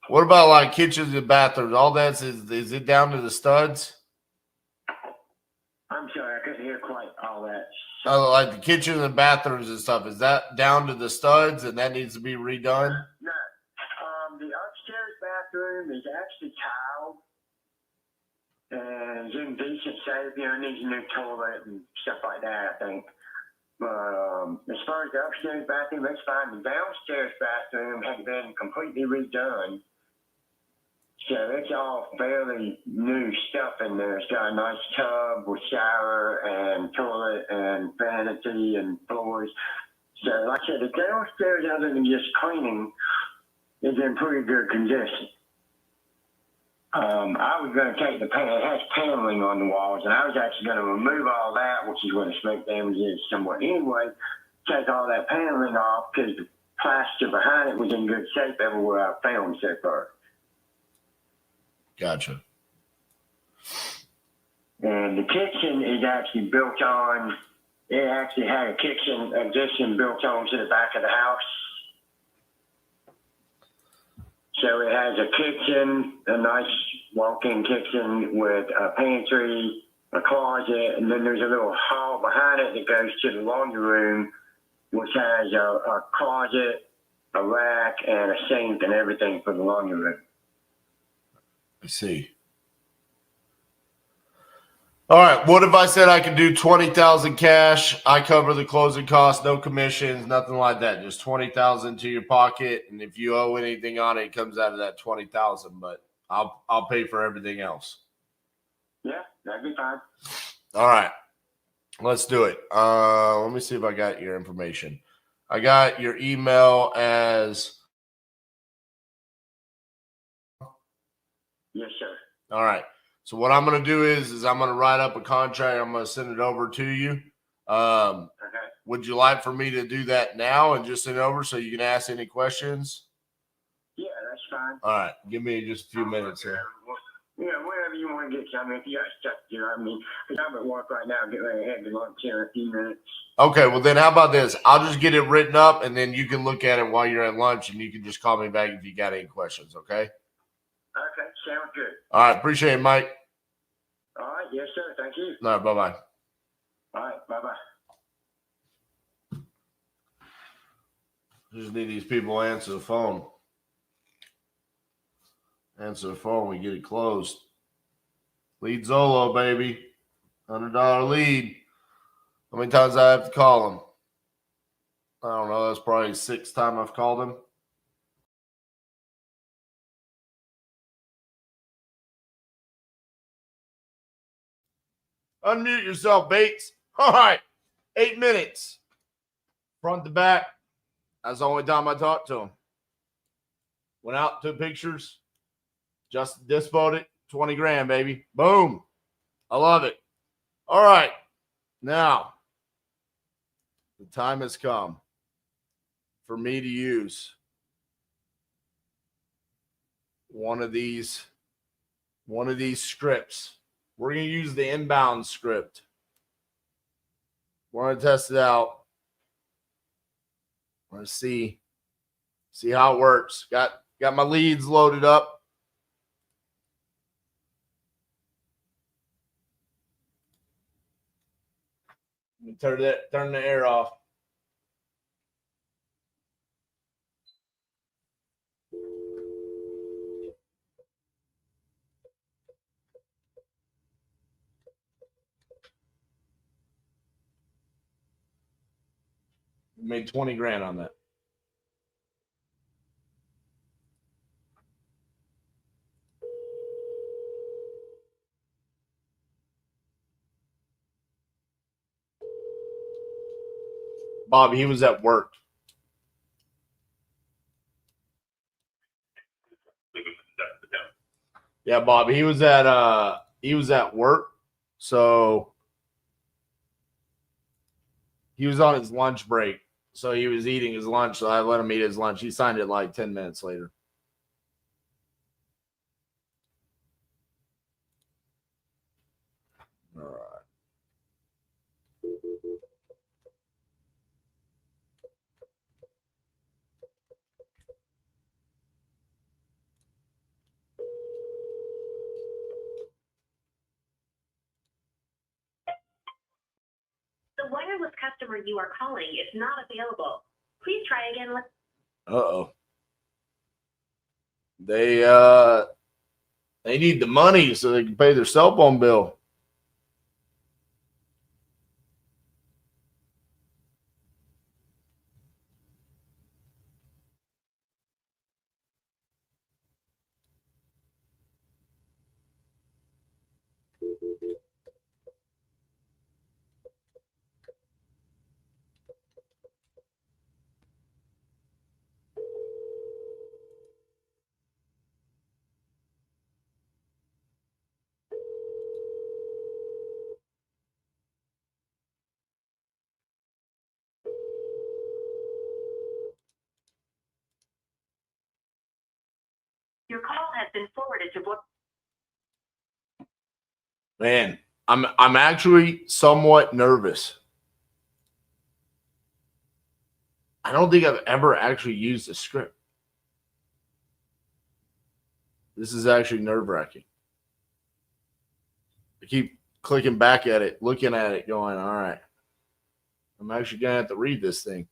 What about like kitchens and bathrooms? All that's is it down to the studs? I'm sorry, I couldn't hear quite all that. Like the kitchens and bathrooms and stuff. Is that down to the studs and that needs to be redone? No. The upstairs bathroom is actually tiled and is in decent shape. You know, it needs a new toilet and stuff like that, I think. As far as the upstairs bathroom, it's fine. The downstairs bathroom has been completely redone. So it's all fairly new stuff in there. It's got a nice tub with shower and toilet and vanity and floors. So like I said, the downstairs, other than just cleaning, is in pretty good condition. I was going to take it has paneling on the walls, and I was actually going to remove all that, which is where the smoke damage is somewhat anyway, take all that paneling off because the plaster behind it was in good shape everywhere I found so far. Gotcha. And the kitchen is actually built on, it actually had a kitchen addition built on to the back of the house. So it has a kitchen, a nice walk-in kitchen with a pantry, a closet, and then there's a little hall behind it that goes to the laundry room, which has a closet, a rack, and a sink and everything for the laundry room. I see. All right. What if I said I could do 20,000 cash? I cover the closing costs, no commissions, nothing like that. Just 20,000 to your pocket, and if you owe anything on it, it comes out of that 20,000. But I'll pay for everything else. Yeah, that'd be fine. All right. Let's do it. Let me see if I got your information. I got your email as. Yes, sir. All right. So what I'm going to do is I'm going to write up a contract. I'm going to send it over to you. Okay. Would you like for me to do that now and just send it over so you can ask any questions? Yeah, that's fine. All right. Give me just a few minutes here. Yeah, wherever you want to get something. If you got stuff to do, I mean, because I'm at work right now, getting ready to head to lunch here in a few minutes. Okay. Well, then how about this? I'll just get it written up, and then you can look at it while you're at lunch, and you can just call me back if you got any questions, okay? Okay, sounds good. All right. Appreciate it, Mike. All right, yes, sir. Thank you. All right. Bye-bye. All right, bye-bye. Just need these people to answer the phone. Answer the phone, we get it closed. Lead Zolo, baby. $100 lead. How many times I have to call him? I don't know. That's probably the sixth time I've called him. Unmute yourself, Bates. All right. 8 minutes. Front to back. That's the only time I talked to him. Went out, took pictures. Just dispoed it. 20 grand, baby. Boom. I love it. All right. Now, the time has come for me to use one of these scripts. We're going to use the inbound script. We're going to test it out. We're going to see how it works. Got my leads loaded up. Turn the air off. Made 20 grand on that. Bob, he was at work. Yeah, Bob, he was at work, so he was on his lunch break. So he was eating his lunch, so I let him eat his lunch. He signed it like 10 minutes later. All right. The wireless customer you are calling is not available. Please try again. Uh-oh. They need the money so they can pay their cell phone bill. Your call has been forwarded to voice. Man, I'm actually somewhat nervous. I don't think I've ever actually used a script. This is actually nerve-wracking. I keep clicking back at it, looking at it, going, all right, I'm actually going to have to read this thing.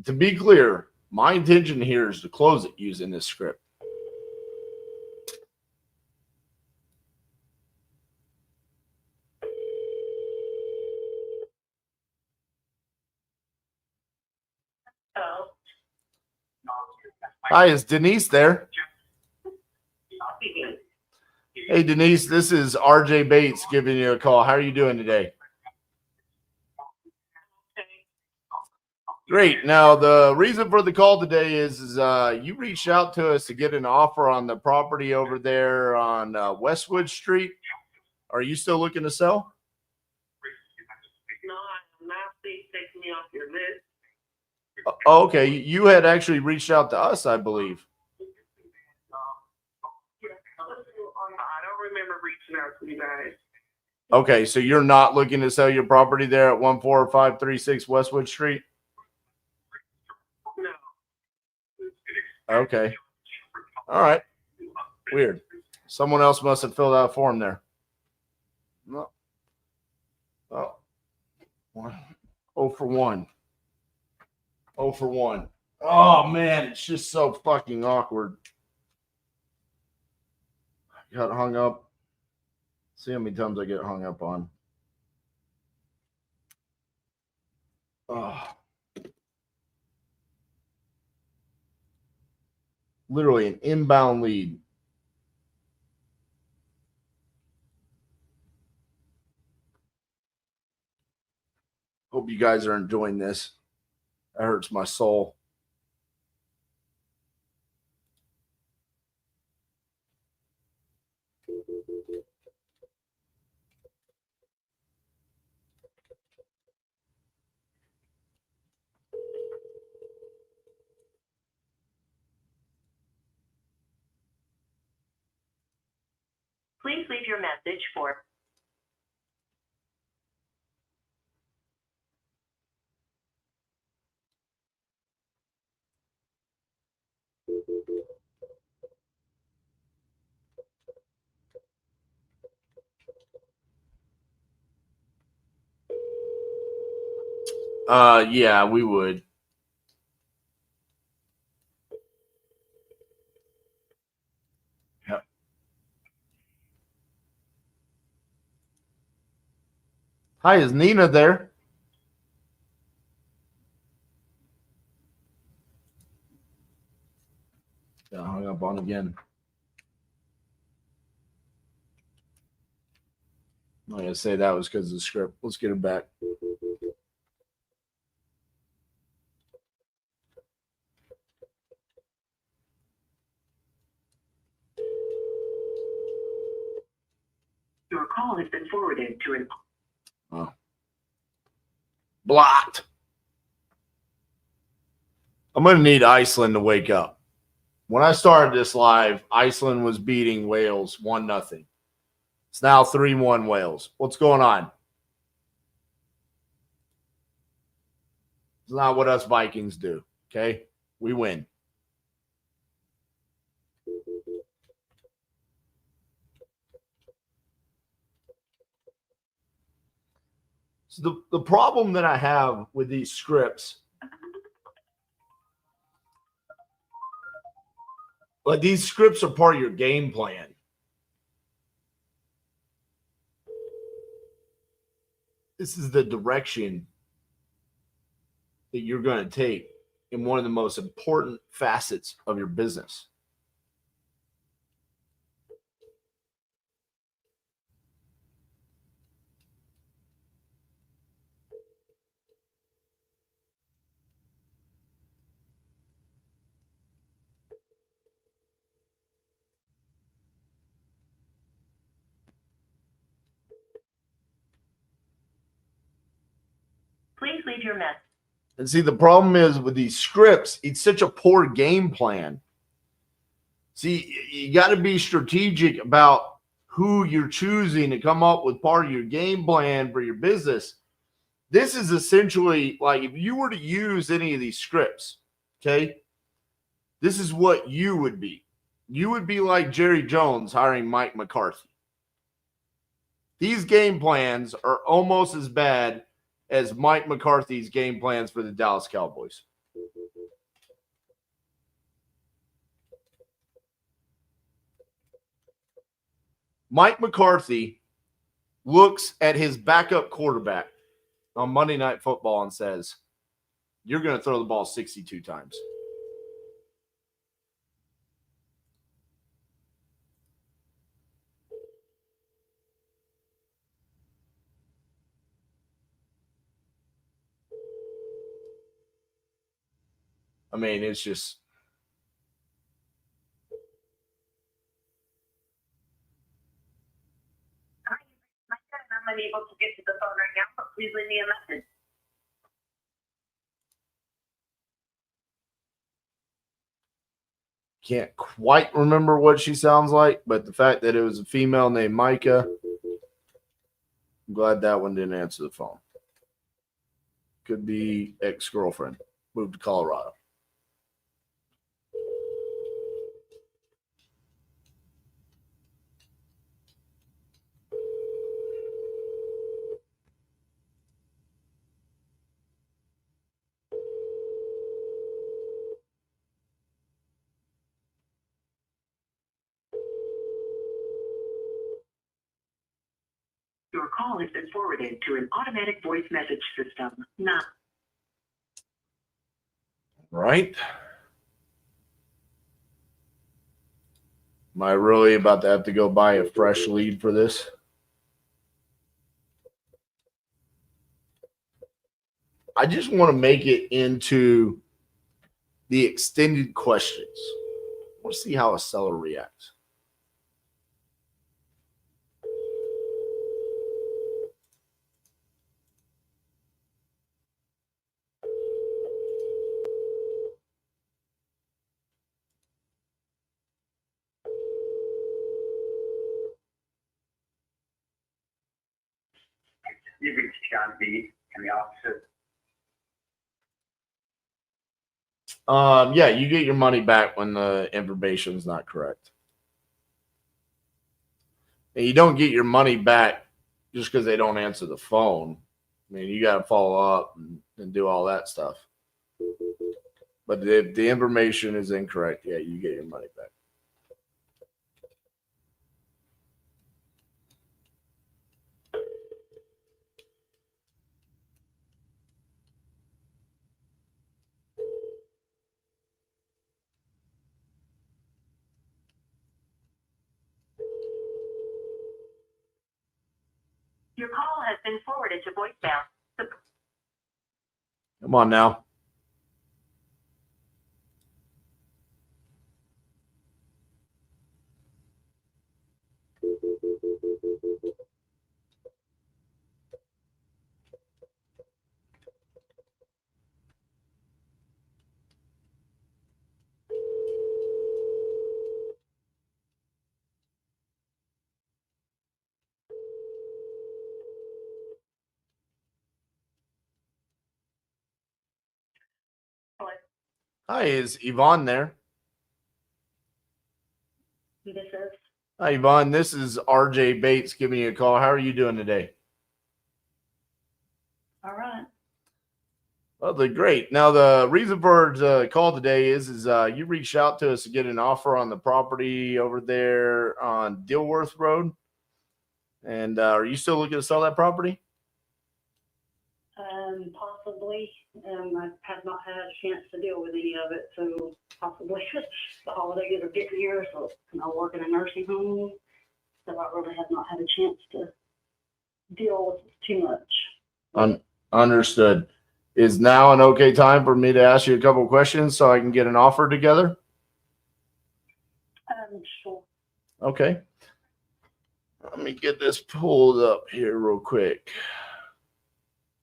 To be clear, my intention here is to close it using this script. Oh. Hi, is Denise there? Hey, Denise, this is RJ Bates giving you a call. How are you doing today? Great. Now, the reason for the call today is you reached out to us to get an offer on the property over there on Westwood Street. Are you still looking to sell? No, I'm not. Please take me off your list. Okay. You had actually reached out to us, I believe. I don't remember reaching out to you guys. Okay. So you're not looking to sell your property there at 14536 Westwood Street? No. Okay. All right. Weird. Someone else must have filled out a form there. No. Oh. 0 for 1. 0 for 1. Oh, man. It's just so fucking awkward. Got hung up. See how many times I get hung up on. Oh. Literally an inbound lead. Hope you guys are enjoying this. That hurts my soul. Please leave your message for. Yeah, we would. Yep. Hi, is Nina there? Yeah, hung up on again. I'm not going to say that was because of the script. Let's get it back. Your call has been forwarded to an... Oh. Blocked. I'm going to need Iceland to wake up. When I started this live, Iceland was beating Wales 1-0. It's now 3-1 Wales. What's going on? It's not what us Vikings do, okay? We win. So the problem that I have with these scripts, like these scripts are part of your game plan. This is the direction that you're going to take in one of the most important facets of your business. Please leave your message. And see, the problem is with these scripts, it's such a poor game plan. See, you got to be strategic about who you're choosing to come up with part of your game plan for your business. This is essentially like if you were to use any of these scripts, okay, this is what you would be. You would be like Jerry Jones hiring Mike McCarthy. These game plans are almost as bad as Mike McCarthy's game plans for the Dallas Cowboys. Mike McCarthy looks at his backup quarterback on Monday Night Football and says, you're going to throw the ball 62 times. I mean, it's just. Hi, my son, I'm unable to get to the phone right now, but please leave me a message. Can't quite remember what she sounds like, but the fact that it was a female named Micah, I'm glad that one didn't answer the phone. Could be ex-girlfriend, moved to Colorado. Your call has been forwarded to an automatic voice message system. Not. Right? Am I really about to have to go buy a fresh lead for this? I just want to make it into the extended questions. I want to see how a seller reacts. You've reached John B. in the office. Yeah, you get your money back when the information is not correct. And you don't get your money back just because they don't answer the phone. I mean, you got to follow up and do all that stuff. But if the information is incorrect, yeah, you get your money back. been forwarded to voicemail. Come on now. Hello. Hi, is Yvonne there? This is. Hi, Yvonne. This is RJ Bates giving you a call. How are you doing today? All right. Well, great. Now, the reason for the call today is you reached out to us to get an offer on the property over there on Dilworth Road. And are you still looking to sell that property? Possibly. I have not had a chance to deal with any of it, so possibly the holidays are getting here, so I work in a nursing home, so I really have not had a chance to deal with too much. Understood. Is now an okay time for me to ask you a couple of questions so I can get an offer together? Sure. Okay. Let me get this pulled up here real quick.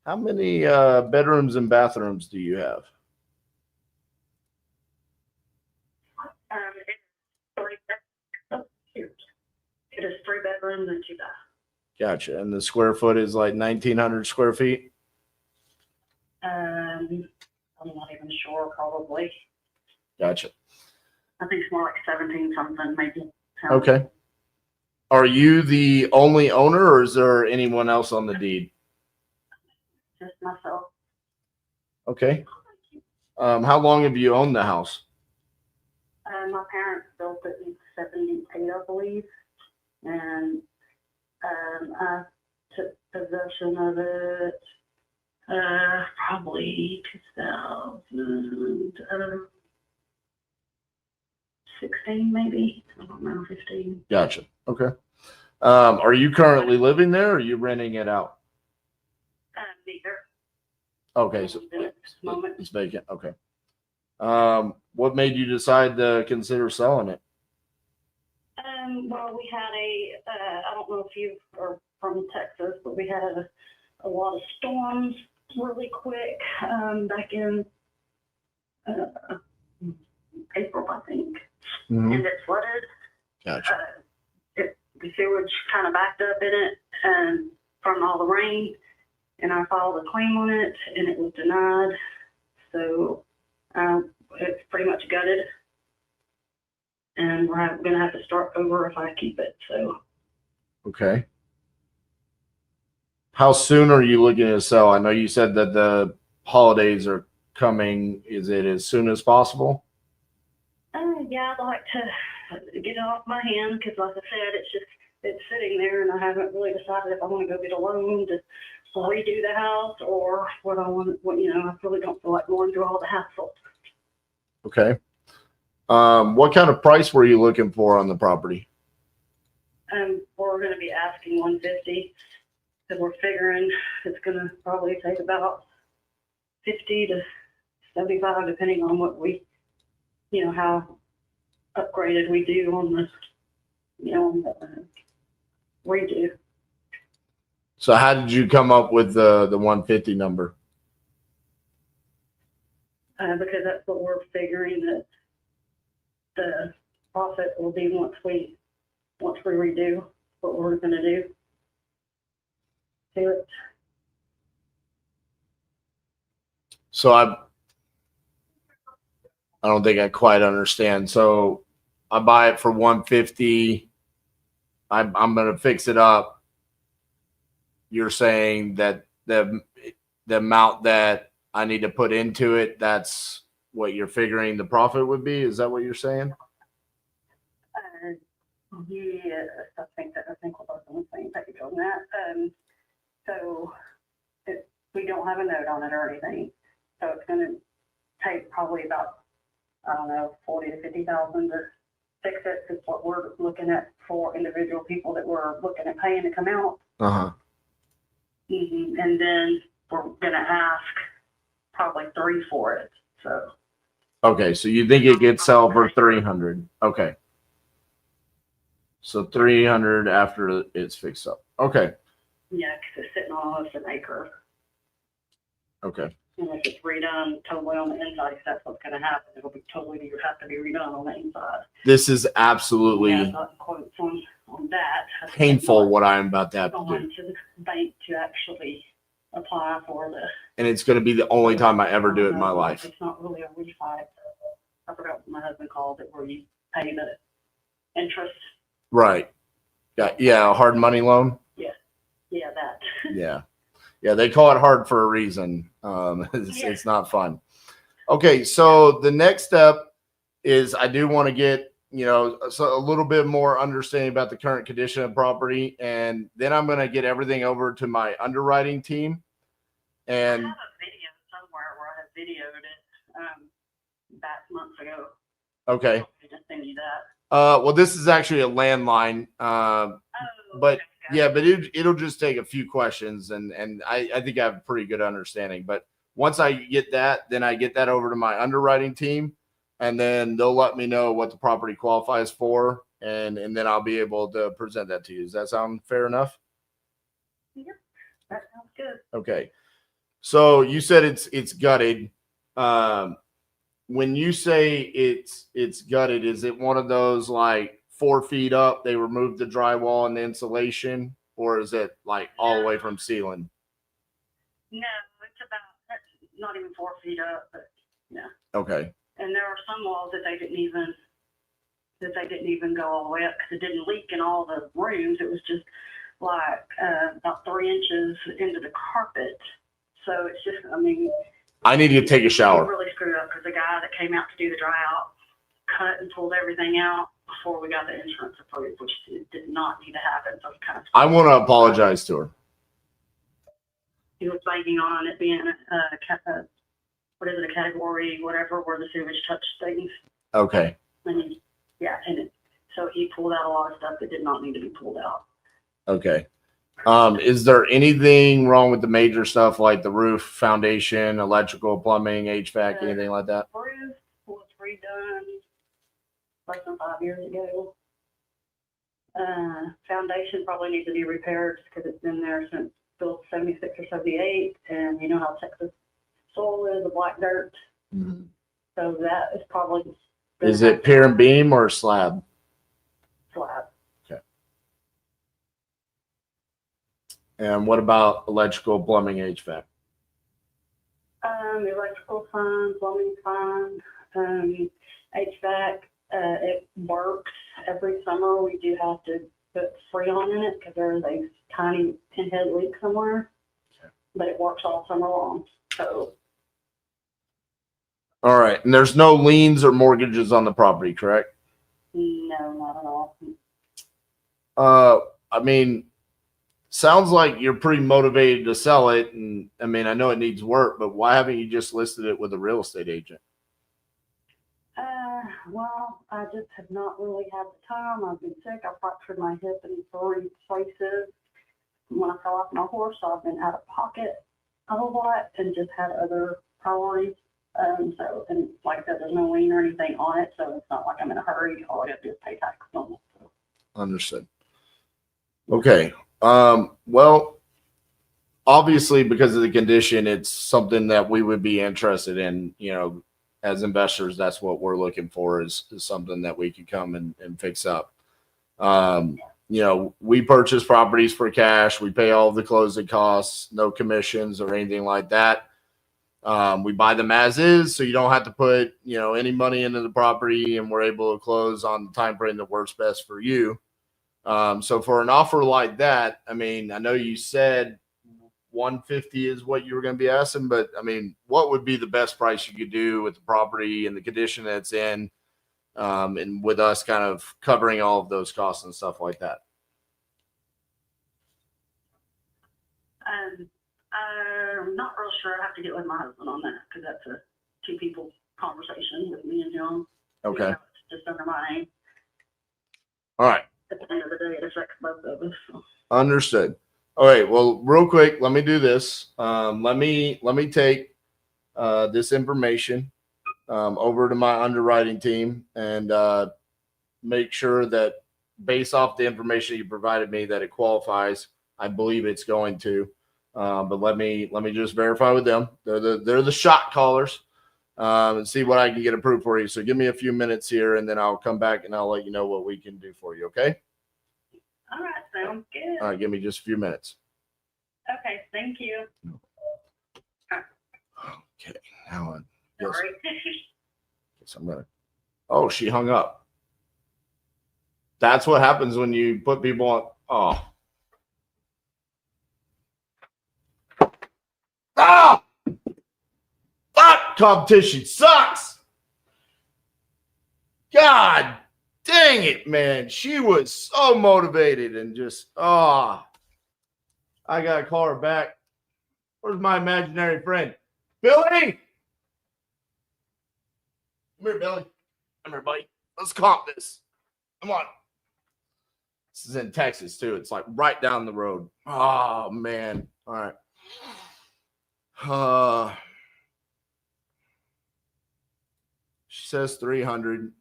How many bedrooms and bathrooms do you have? It is 3 bedrooms and 2 baths. Gotcha. And the square foot is like 1,900 square feet? I'm not even sure, probably. Gotcha. I think it's more like 17 something, maybe. Okay. Are you the only owner or is there anyone else on the deed? Just myself. Okay. How long have you owned the house? My parents built it in 78, I believe, and I took possession of it probably 2016, maybe. I don't know, 15. Gotcha. Okay. Are you currently living there or are you renting it out? Neither. Okay, so At this moment. it's vacant. Okay. What made you decide to consider selling it? Well, we had I don't know if you are from Texas, but we had a lot of storms really quick back in April, I think. Mm-hmm. And it flooded. Gotcha. The sewage kind of backed up in it and from all the rain, and I filed a claim on it, and it was denied. So it's pretty much gutted, and we're going to have to start over if I keep it. So. Okay. How soon are you looking to sell? I know you said that the holidays are coming. Is it as soon as possible? Yeah, I'd like to get it off my hand because, like I said, it's sitting there, and I haven't really decided if I want to go get a loan to redo the house or what I want. I really don't feel like going through all the hassle. Okay. What kind of price were you looking for on the property? We're going to be asking $150 because we're figuring it's going to probably take about 50 to 75, depending on what we, how upgraded we do on the redo. So how did you come up with the 150 number? Because that's what we're figuring that the profit will be once we redo what we're going to do to it. So I don't think I quite understand. So I buy it for 150. I'm going to fix it up. You're saying that the amount that I need to put into it, that's what you're figuring the profit would be? Is that what you're saying? Yes, I think we're both on the same page on that. So we don't have a note on it or anything. So it's going to take probably about, I don't know, 40 to 50,000 to fix it. Is what we're looking at for individual people that we're looking at paying to come out. Uh-huh. And then we're gonna ask probably 3 for it. So Okay, so you think it could sell for 300? Okay. So 300 after it's fixed up. Okay. yeah, because it's sitting on almost an acre. Okay. And if it's redone totally on the inside, because that's what's gonna happen, it'll be totally, you have to be redone on the inside. This is absolutely Yeah, I've got quotes on that. painful what I'm about to have to Going do. to the bank to actually apply for the. And it's going to be the only time I ever do it in my life. It's not really a refi. I forgot what my husband called it, where you pay the interest. Right. Yeah, a hard money loan. Yeah, that. Yeah. Yeah, they call it hard for a reason. It's not fun. Okay, so the next step is I do want to get, a little bit more understanding about the current condition of property, and then I'm going to get everything over to my underwriting team. And I have a video somewhere where I have videoed it back months ago. okay. I just send you that. Well, this is actually a landline. But Okay, yeah, but it'll just take a few questions, and I think I have a pretty good understanding. But once I get that, then I get that over to my underwriting team, and then they'll let me know what the property qualifies for, and then I'll be able to present that to you. Does that sound fair enough? Yep, that sounds good. Okay. So you said it's gutted. When you say it's gutted, is it one of those like 4 feet up, they removed the drywall and the insulation, or is it like all the way from ceiling? No, it's about not even 4 feet up, but yeah. Okay. And there are some walls that they didn't even go all the way up because it didn't leak in all the rooms. It was just like about 3 inches into the carpet. So it's just, I mean, I need to take a it shower. really screwed up because the guy that came out to do the dry out cut and pulled everything out before we got the insurance approved, which did not need to happen. So it's kind of. I want to apologize to her. He was banking on it being a category, whatever, where the sewage touched things. Okay. And so he pulled out a lot of stuff that did not need to be pulled out. Okay. Is there anything wrong with the major stuff like the roof, foundation, electrical, plumbing, HVAC, anything like that? Roof was redone less than 5 years ago. Foundation probably needs to be repaired because it's been there since built 76 or 78, and you know how Texas soil is, the black dirt. Mm-hmm. So that is probably. Is it pier and beam or slab? Slab. Okay. And what about electrical, plumbing, HVAC? Electrical fine, plumbing fine, HVAC. It works every summer. We do have to put Freon in it because there is a tiny pinhead leak somewhere, but it works all summer long. So. All right. And there's no liens or mortgages on the property, correct? No, not at all. I mean, sounds like you're pretty motivated to sell it. And I mean, I know it needs work, but why haven't you just listed it with a real estate agent? Well, I just have not really had the time. I've been sick. I fractured my hip in 3 places. When I fell off my horse, I've been out of pocket a whole lot and just had other priorities. So, and like I said, there's no lien or anything on it, so it's not like I'm in a hurry. All I have to do is pay taxes on it. So. Understood. Okay. Well, obviously, because of the condition, it's something that we would be interested in. As investors, that's what we're looking for is something that we could come and fix up. We purchase properties for cash. We pay all the closing costs, no commissions or anything like that. We buy them as is, so you don't have to put, any money into the property, and we're able to close on the time frame that works best for you. So for an offer like that, I mean, I know you said 150 is what you were going to be asking, but I mean, what would be the best price you could do with the property and the condition that it's in, and with us kind of covering all of those costs and stuff like that? I'm not real sure. I have to get with my husband on that because that's a 2 people conversation with me and him. Okay. It's just under my name. All right. At the end of the day, it affects both of us. So. Understood. All right. Well, real quick, let me do this. Let me take this information over to my underwriting team and make sure that based off the information you provided me that it qualifies. I believe it's going to. But let me just verify with them. They're the shot callers. And see what I can get approved for you. So give me a few minutes here, and then I'll come back and I'll let you know what we can do for you. Okay? All right, sounds good. All right. Give me just a few minutes. Okay, thank you. Okay. Now on. Yes. Sorry. Guess I'm gonna. Oh, she hung up. That's what happens when you put people on. Oh. Ah! Fuck! Competition sucks. God dang it, man. She was so motivated and just, I gotta call her back. Where's my imaginary friend? Billy! Come here, Billy. Come here, buddy. Let's comp this. Come on. This is in Texas, too. It's like right down the road. Oh, man. All right. She says 300.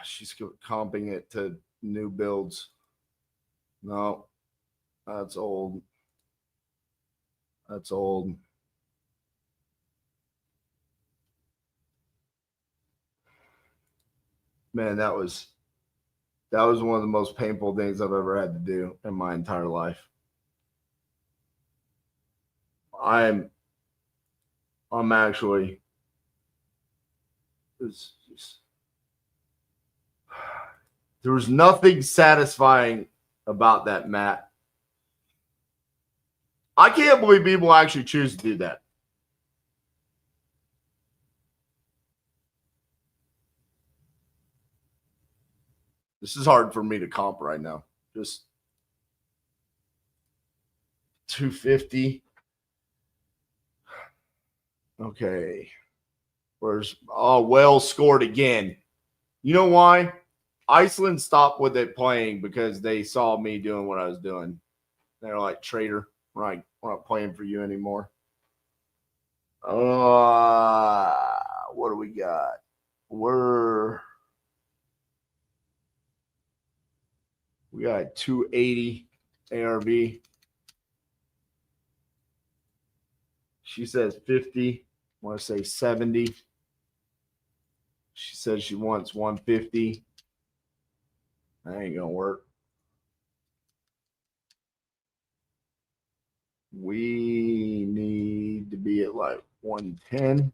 She's comping it to new builds. No, that's old. That's old. Man, that was one of the most painful things I've ever had to do in my entire life. I'm actually there was nothing satisfying about that, Matt. I can't believe people actually choose to do that. This is hard for me to comp right now. Just 250. Okay. Wales scored again. You know why? Iceland stopped with it playing because they saw me doing what I was doing. They're like, traitor, we're not playing for you anymore. What do we got? We got 280 ARV. She says 50. I want to say 70. She says she wants 150. That ain't gonna work. We need to be at like 110.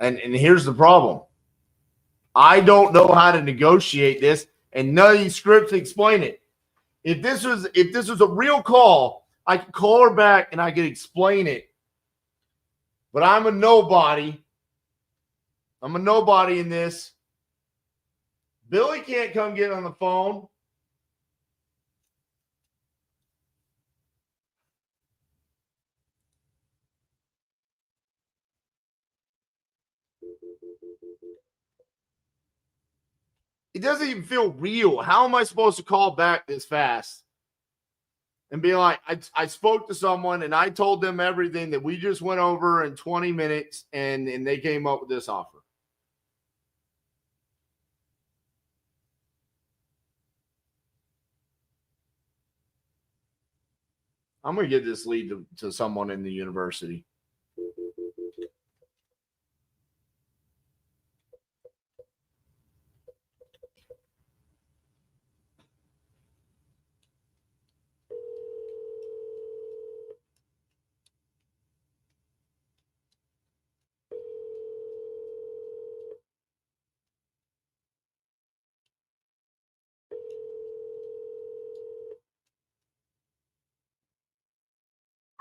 And here's the problem. I don't know how to negotiate this, and none of these scripts explain it. If this was a real call, I could call her back and I could explain it. But I'm a nobody. I'm a nobody in this. Billy can't come get on the phone. It doesn't even feel real. How am I supposed to call back this fast and be like, I spoke to someone and I told them everything that we just went over in 20 minutes and they came up with this offer? I'm going to give this lead to someone in the university.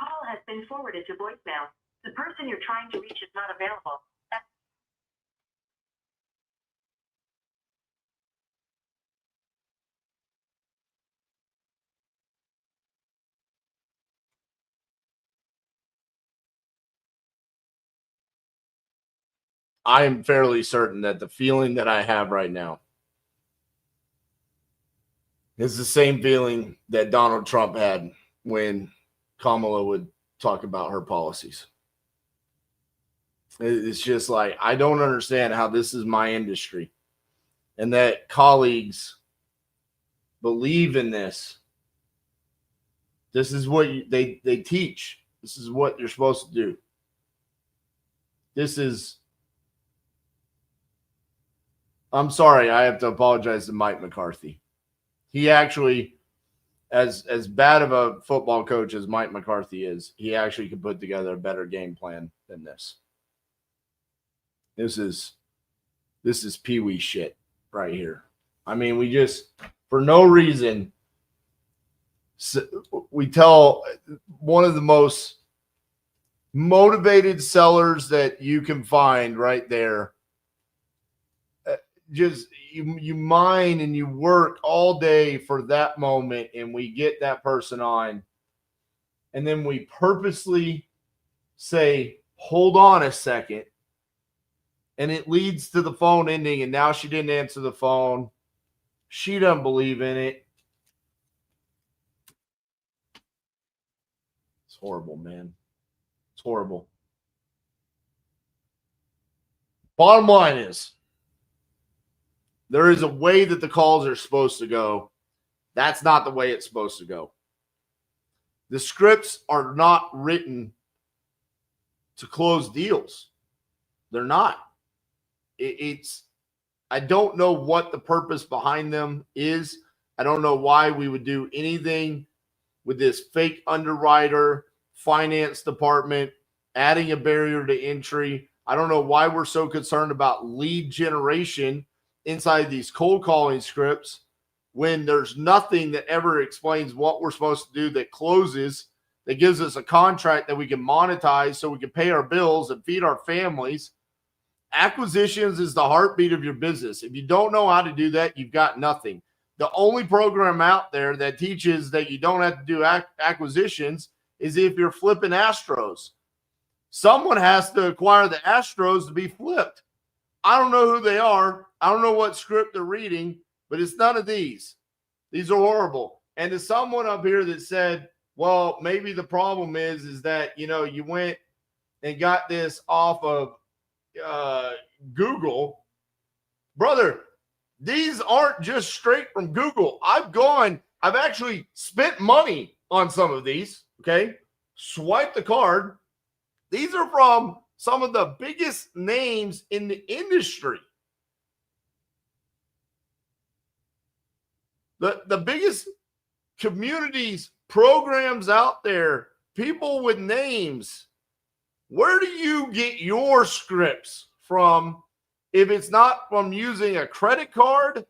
Call has been forwarded to voicemail. The person you're trying to reach is not available. At I am fairly certain that the feeling that I have right now is the same feeling that Donald Trump had when Kamala would talk about her policies. It's just like, I don't understand how this is my industry and that colleagues believe in this. This is what they teach. This is what you're supposed to do. I'm sorry, I have to apologize to Mike McCarthy. He actually, as bad of a football coach as Mike McCarthy is, he actually could put together a better game plan than this. This is pee-wee shit right here. I mean, we just, for no reason, we tell one of the most motivated sellers that you can find right there. Just you mine and you work all day for that moment, and we get that person on, and then we purposely say, hold on a second, and it leads to the phone ending, and now she didn't answer the phone. She doesn't believe in it. It's horrible, man. It's horrible. Bottom line is, there is a way that the calls are supposed to go. That's not the way it's supposed to go. The scripts are not written to close deals. They're not. I don't know what the purpose behind them is. I don't know why we would do anything with this fake underwriter, finance department, adding a barrier to entry. I don't know why we're so concerned about lead generation inside these cold calling scripts when there's nothing that ever explains what we're supposed to do that closes, that gives us a contract that we can monetize so we can pay our bills and feed our families. Acquisitions is the heartbeat of your business. If you don't know how to do that, you've got nothing. The only program out there that teaches that you don't have to do acquisitions is if you're flipping Astros. Someone has to acquire the Astros to be flipped. I don't know who they are. I don't know what script they're reading, but it's none of these. These are horrible. And to someone up here that said, well, maybe the problem is that, you went and got this off of Google. Brother, these aren't just straight from Google. I've actually spent money on some of these, okay? Swipe the card. These are from some of the biggest names in the industry. The biggest communities, programs out there, people with names. Where do you get your scripts from if it's not from using a credit card,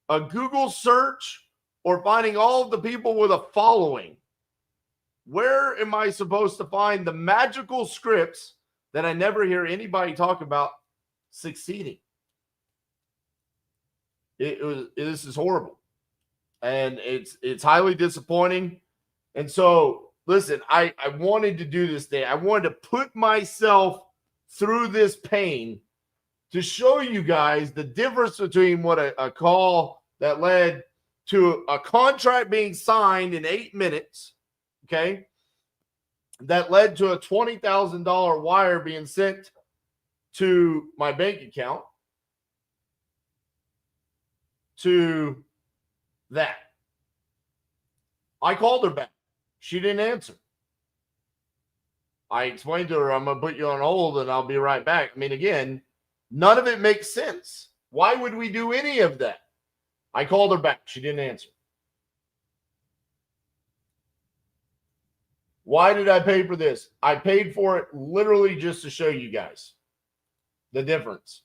a Google search, or finding all of the people with a following? Where am I supposed to find the magical scripts that I never hear anybody talk about succeeding? This is horrible. And it's highly disappointing. And so, listen, I wanted to do this day. I wanted to put myself through this pain to show you guys the difference between what a call that led to a contract being signed in 8 minutes, okay, that led to a $20,000 wire being sent to my bank account, to that. I called her back. She didn't answer. I explained to her, I'm going to put you on hold and I'll be right back. I mean, again, none of it makes sense. Why would we do any of that? I called her back. She didn't answer. Why did I pay for this? I paid for it literally just to show you guys the difference.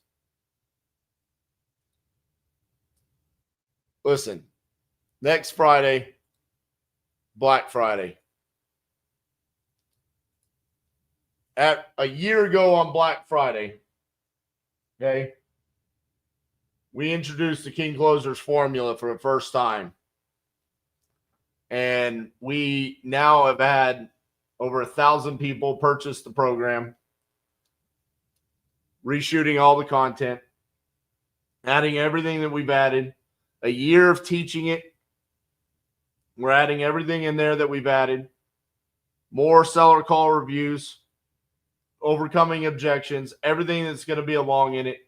Listen, next Friday, Black Friday. At a year ago on Black Friday, okay, we introduced the King Closers formula for the first time. And we now have had over 1,000 people purchase the program. reshooting all the content, adding everything that we've added, a year of teaching it. We're adding everything in there that we've added, more seller call reviews, overcoming objections, everything that's going to be along in it.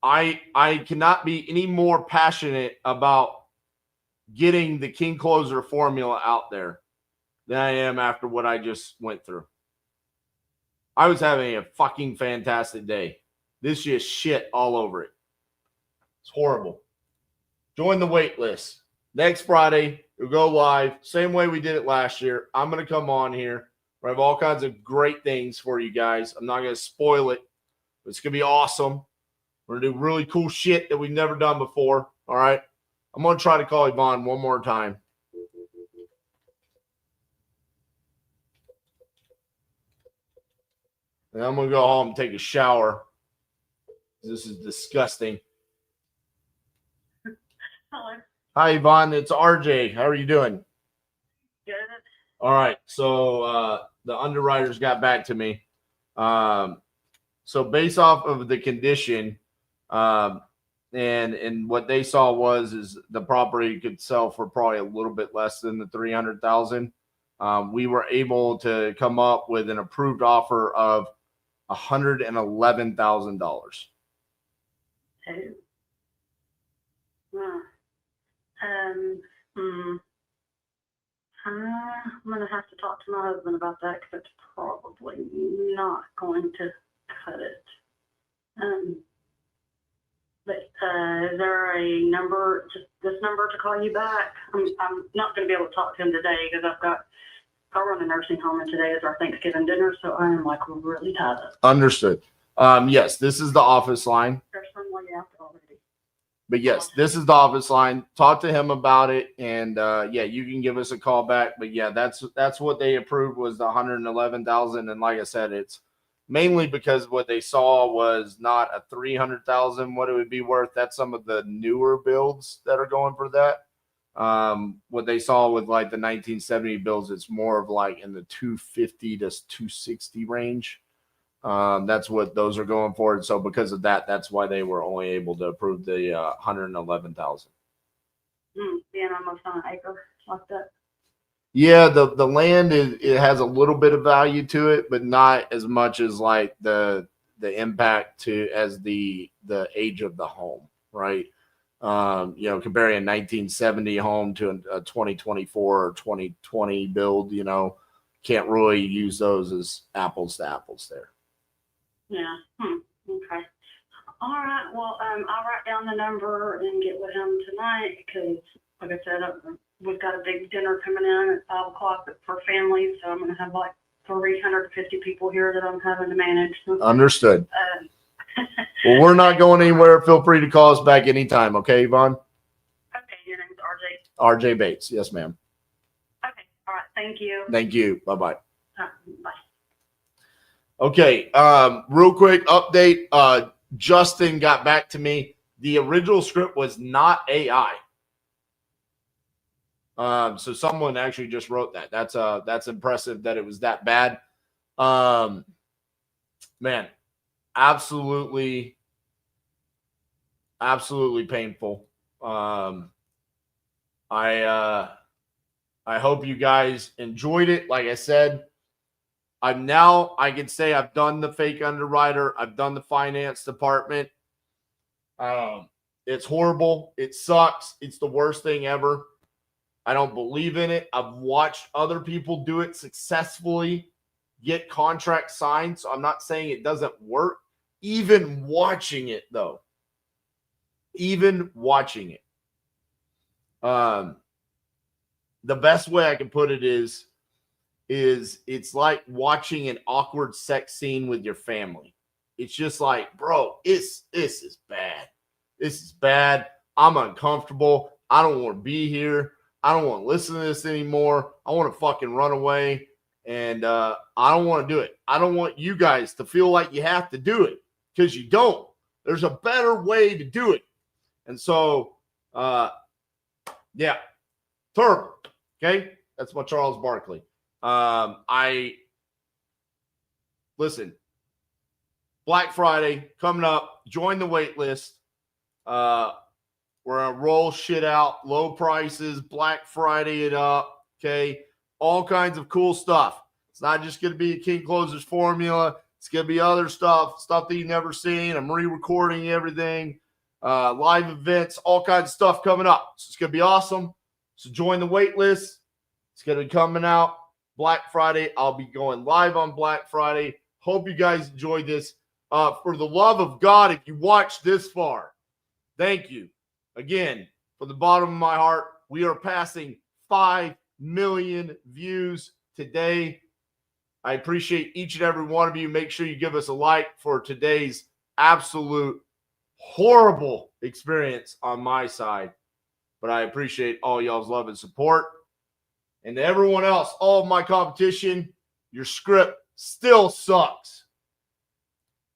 I cannot be any more passionate about getting the King Closer formula out there than I am after what I just went through. I was having a fucking fantastic day. This just shit all over it. It's horrible. Join the wait list. Next Friday, we'll go live. Same way we did it last year. I'm going to come on here. We have all kinds of great things for you guys. I'm not going to spoil it, but it's going to be awesome. We're going to do really cool shit that we've never done before. All right. I'm going to try to call Yvonne one more time. And I'm going to go home and take a shower. This is disgusting. Hello. Hi, Yvonne. It's RJ. How are you doing? Good. All right. So the underwriters got back to me. So based off of the condition, and what they saw is the property could sell for probably a little bit less than the $300,000. We were able to come up with an approved offer of $111,000. Two. I'm going to have to talk to my husband about that because it's probably not going to cut it. But is there a number, just this number to call you back? I'm not going to be able to talk to him today because I run a nursing home and today is our Thanksgiving dinner, so I am like really tied up. Understood. Yes, this is the office line. There's some way after already. But yes, this is the office line. Talk to him about it, and yeah, you can give us a call back. But yeah, that's what they approved was the $111,000, and like I said, it's mainly because what they saw was not a $300,000 what it would be worth. That's some of the newer builds that are going for that. What they saw with like the 1970 builds, it's more of like in the 250 to 260 range. That's what those are going for. And so because of that, that's why they were only able to approve the 111,000. Being almost on an acre like that. Yeah, the land it has a little bit of value to it, but not as much as like the impact to as the age of the home, right? Comparing a 1970 home to a 2024 or 2020 build, can't really use those as apples to apples there. Yeah. Okay. All right. Well, I'll write down the number and get with him tonight because, like I said, we've got a big dinner coming in at 5 o'clock for families, so I'm going to have like 350 people here that I'm having to manage. Understood. Well, we're not going anywhere. Feel free to call us back anytime. Okay, Yvonne? Okay. Your name's RJ. RJ Bates. Yes, ma'am. Okay. All right. Thank you. Thank you. Bye-bye. Bye. Okay. Real quick update. Justin got back to me. The original script was not AI. So someone actually just wrote that. That's impressive that it was that bad. Man, absolutely painful. I hope you guys enjoyed it. Like I said, I can say I've done the fake underwriter. I've done the finance department. It's horrible. It sucks. It's the worst thing ever. I don't believe in it. I've watched other people do it successfully, get contracts signed. So I'm not saying it doesn't work. Even watching it, though. Even watching it. The best way I can put it is it's like watching an awkward sex scene with your family. It's just like, bro, this is bad. This is bad. I'm uncomfortable. I don't want to be here. I don't want to listen to this anymore. I want to fucking run away. And I don't want to do it. I don't want you guys to feel like you have to do it because you don't. There's a better way to do it. And so, yeah, terrible. Okay. That's my Charles Barkley. Listen, listen, Black Friday coming up. Join the wait list. We're going to roll shit out. Low prices, Black Friday it up. Okay. All kinds of cool stuff. It's not just going to be a King Closers formula. It's going to be other stuff that you've never seen. I'm re-recording everything. Live events, all kinds of stuff coming up. So it's going to be awesome. So join the wait list. It's going to be coming out Black Friday. I'll be going live on Black Friday. Hope you guys enjoyed this. For the love of God, if you watched this far, thank you. Again, from the bottom of my heart, we are passing 5 million views today. I appreciate each and every one of you. Make sure you give us a like for today's absolute horrible experience on my side. But I appreciate all y'all's love and support. And to everyone else, all of my competition, your script still sucks.